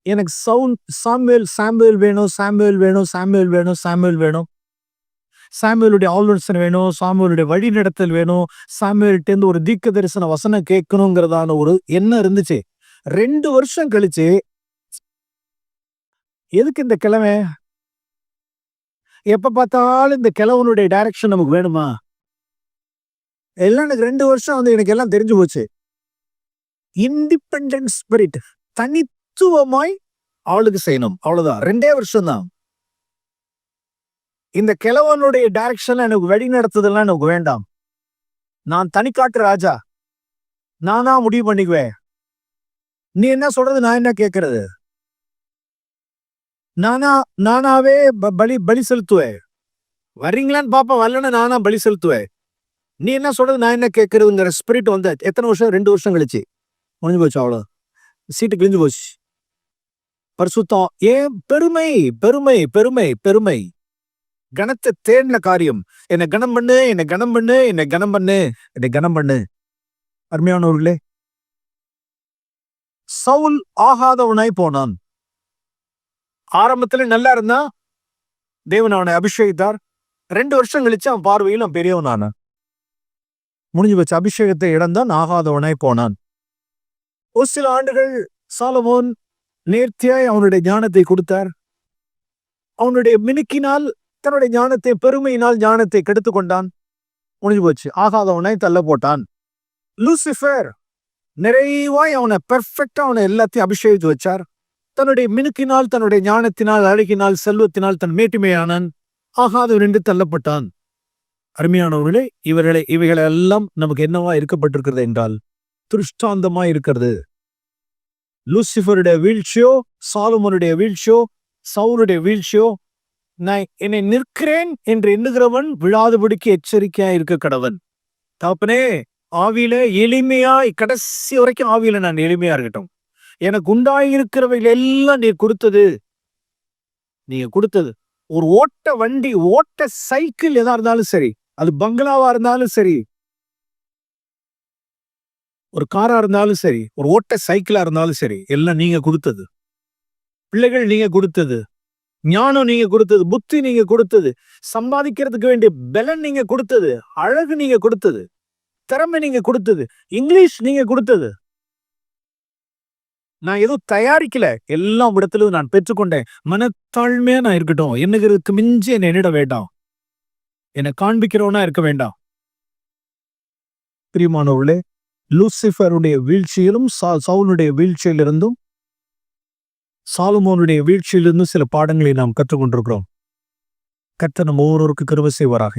எனக்கு சாமுவேல் வேணும், சாமுவேலுடைய ஆலோசனை வேணும், சாமுவேலுடைய வழி நடத்தல் வேணும், சாமுவேல்கிட்ட ஒரு தீர்க்க தரிசன வசனம் கேட்கணுங்கிறதான ஒரு எண்ணம் இருந்துச்சு. 2 வருஷம் கழிச்சு, எதுக்கு இந்த கிழமை? எப்ப பார்த்தாலும் இந்த கிழவனுடைய டைரக்ஷன் நமக்கு வேணுமா? எல்லாம் எனக்கு 2 வருஷம் எனக்கு எல்லாம் தெரிஞ்சு போச்சு. இண்டிபெண்டன்ட் ஸ்பிரிட், தனித்துவமாய் ஆளுக்கு செய்யணும், அவ்வளவுதான். 2 வருஷம் தான். இந்த கிழவனுடைய டைரக்ஷன்ல எனக்கு வழி நடத்துதெல்லாம் எனக்கு வேண்டாம். நான் தனிக்காட்டு ராஜா, நானா முடிவு பண்ணிக்குவேன். நீ என்ன சொல்றது, நான் என்ன கேட்கறது? நானாவே பலி செலுத்துவேன். வர்றீங்களான்னு பாப்பா, வரலன்னா நானா பலி செலுத்துவேன். நீ என்ன சொல்றது, நான் என்ன கேட்கறதுங்கிற ஸ்பிரிட் வந்து எத்தனை வருஷம்? 2 வருஷம் கழிச்சு முடிஞ்சு போச்சு, அவ்வளவு. சீட்டு கிழிஞ்சு போச்சு. பரிசுத்தம் ஏன்? பெருமை, பெருமை, பெருமை, பெருமை. கனத்தை தேடின காரியம். என்னை கனம் பண்ணு, என்னை கனம் பண்ணு, என்னை கனம் பண்ணு, என்னை கனம் பண்ணு. அருமையானவர்களே, சவுல் ஆகாதவனாய் போனான். ஆரம்பத்துல நல்லா இருந்தா தேவன் அவனை அபிஷேகித்தார். 2 வருஷம் கழிச்சு அவன் பார்வையில் அவன் பெரியவனான. முடிஞ்சு வச்சு அபிஷேகத்தை இழந்தான், ஆகாதவனாய் போனான். ஒரு சில ஆண்டுகள் சாலமோன் நேர்த்தியாய் அவனுடைய ஞானத்தை கொடுத்தார். அவனுடைய மினுக்கினால் தன்னுடைய ஞானத்தை, பெருமையினால் ஞானத்தை கெடுத்து கொண்டான். முடிஞ்சு போச்சு, ஆகாதவனாய் தள்ள போட்டான். லூசிஃபர் நிறைவாய் அவனை பெர்ஃபெக்டா அவனை எல்லாத்தையும் அபிஷேகித்து வச்சார். தன்னுடைய மினுக்கினால், தன்னுடைய ஞானத்தினால், அழகினால், செல்வத்தினால் தன் மேட்டிமையானான். ஆகாதவன் என்று தள்ளப்பட்டான். அருமையானவர்களே, இவைகளெல்லாம் நமக்கு என்னவா இருக்கப்பட்டிருக்கிறது என்றால் திருஷ்டாந்தமா இருக்கிறது. லூசிஃபருடைய வீழ்ச்சியோ, சாலமோனுடைய வீழ்ச்சியோ, சவுலுடைய வீழ்ச்சியோ, நான் என்னை நிற்கிறேன் என்று எண்ணுகிறவன் விழாதபடிக்கு எச்சரிக்கையா இருக்க கடவன். தகப்பனே, ஆவியில எளிமையாய், கடைசி வரைக்கும் ஆவியில நான் எளிமையா இருக்கட்டும். எனக்கு உண்டாயிருக்கிறவைகள் எல்லாம் நீங்க கொடுத்தது. ஒரு ஓட்ட வண்டி, ஓட்ட சைக்கிள் எதா இருந்தாலும் சரி, அது பங்களாவா இருந்தாலும் சரி, ஒரு காரா இருந்தாலும் சரி, ஒரு ஓட்ட சைக்கிளா இருந்தாலும் சரி, எல்லாம் நீங்க கொடுத்தது. பிள்ளைகள் நீங்க கொடுத்தது, ஞானம் நீங்க கொடுத்தது, புத்தி நீங்க கொடுத்தது, சம்பாதிக்கிறதுக்கு வேண்டிய பலன் நீங்க கொடுத்தது, அழகு நீங்க கொடுத்தது, திறமை நீங்க கொடுத்தது, இங்கிலீஷ் நீங்க கொடுத்தது. நான் எதுவும் தயாரிக்கல, எல்லா இடத்திலும் நான் பெற்றுக்கொண்டேன். மனத்தாழ்மையா நான் இருக்கட்டும். என்னங்கிறதுக்கு மிஞ்சி என்னிட வேண்டாம், என்னை காண்பிக்கிறவனா இருக்க வேண்டாம். பிரியமானவர்களே, லூசிஃபருடைய வீழ்ச்சியிலும் சவுலுடைய வீழ்ச்சியிலிருந்தும் சாலமோனுடைய வீழ்ச்சியிலிருந்தும் சில பாடங்களை நாம் கற்றுக்கொண்டிருக்கிறோம். கர்த்தர் நம்ம ஒவ்வொருவருக்கு கிருபை செய்வாராக.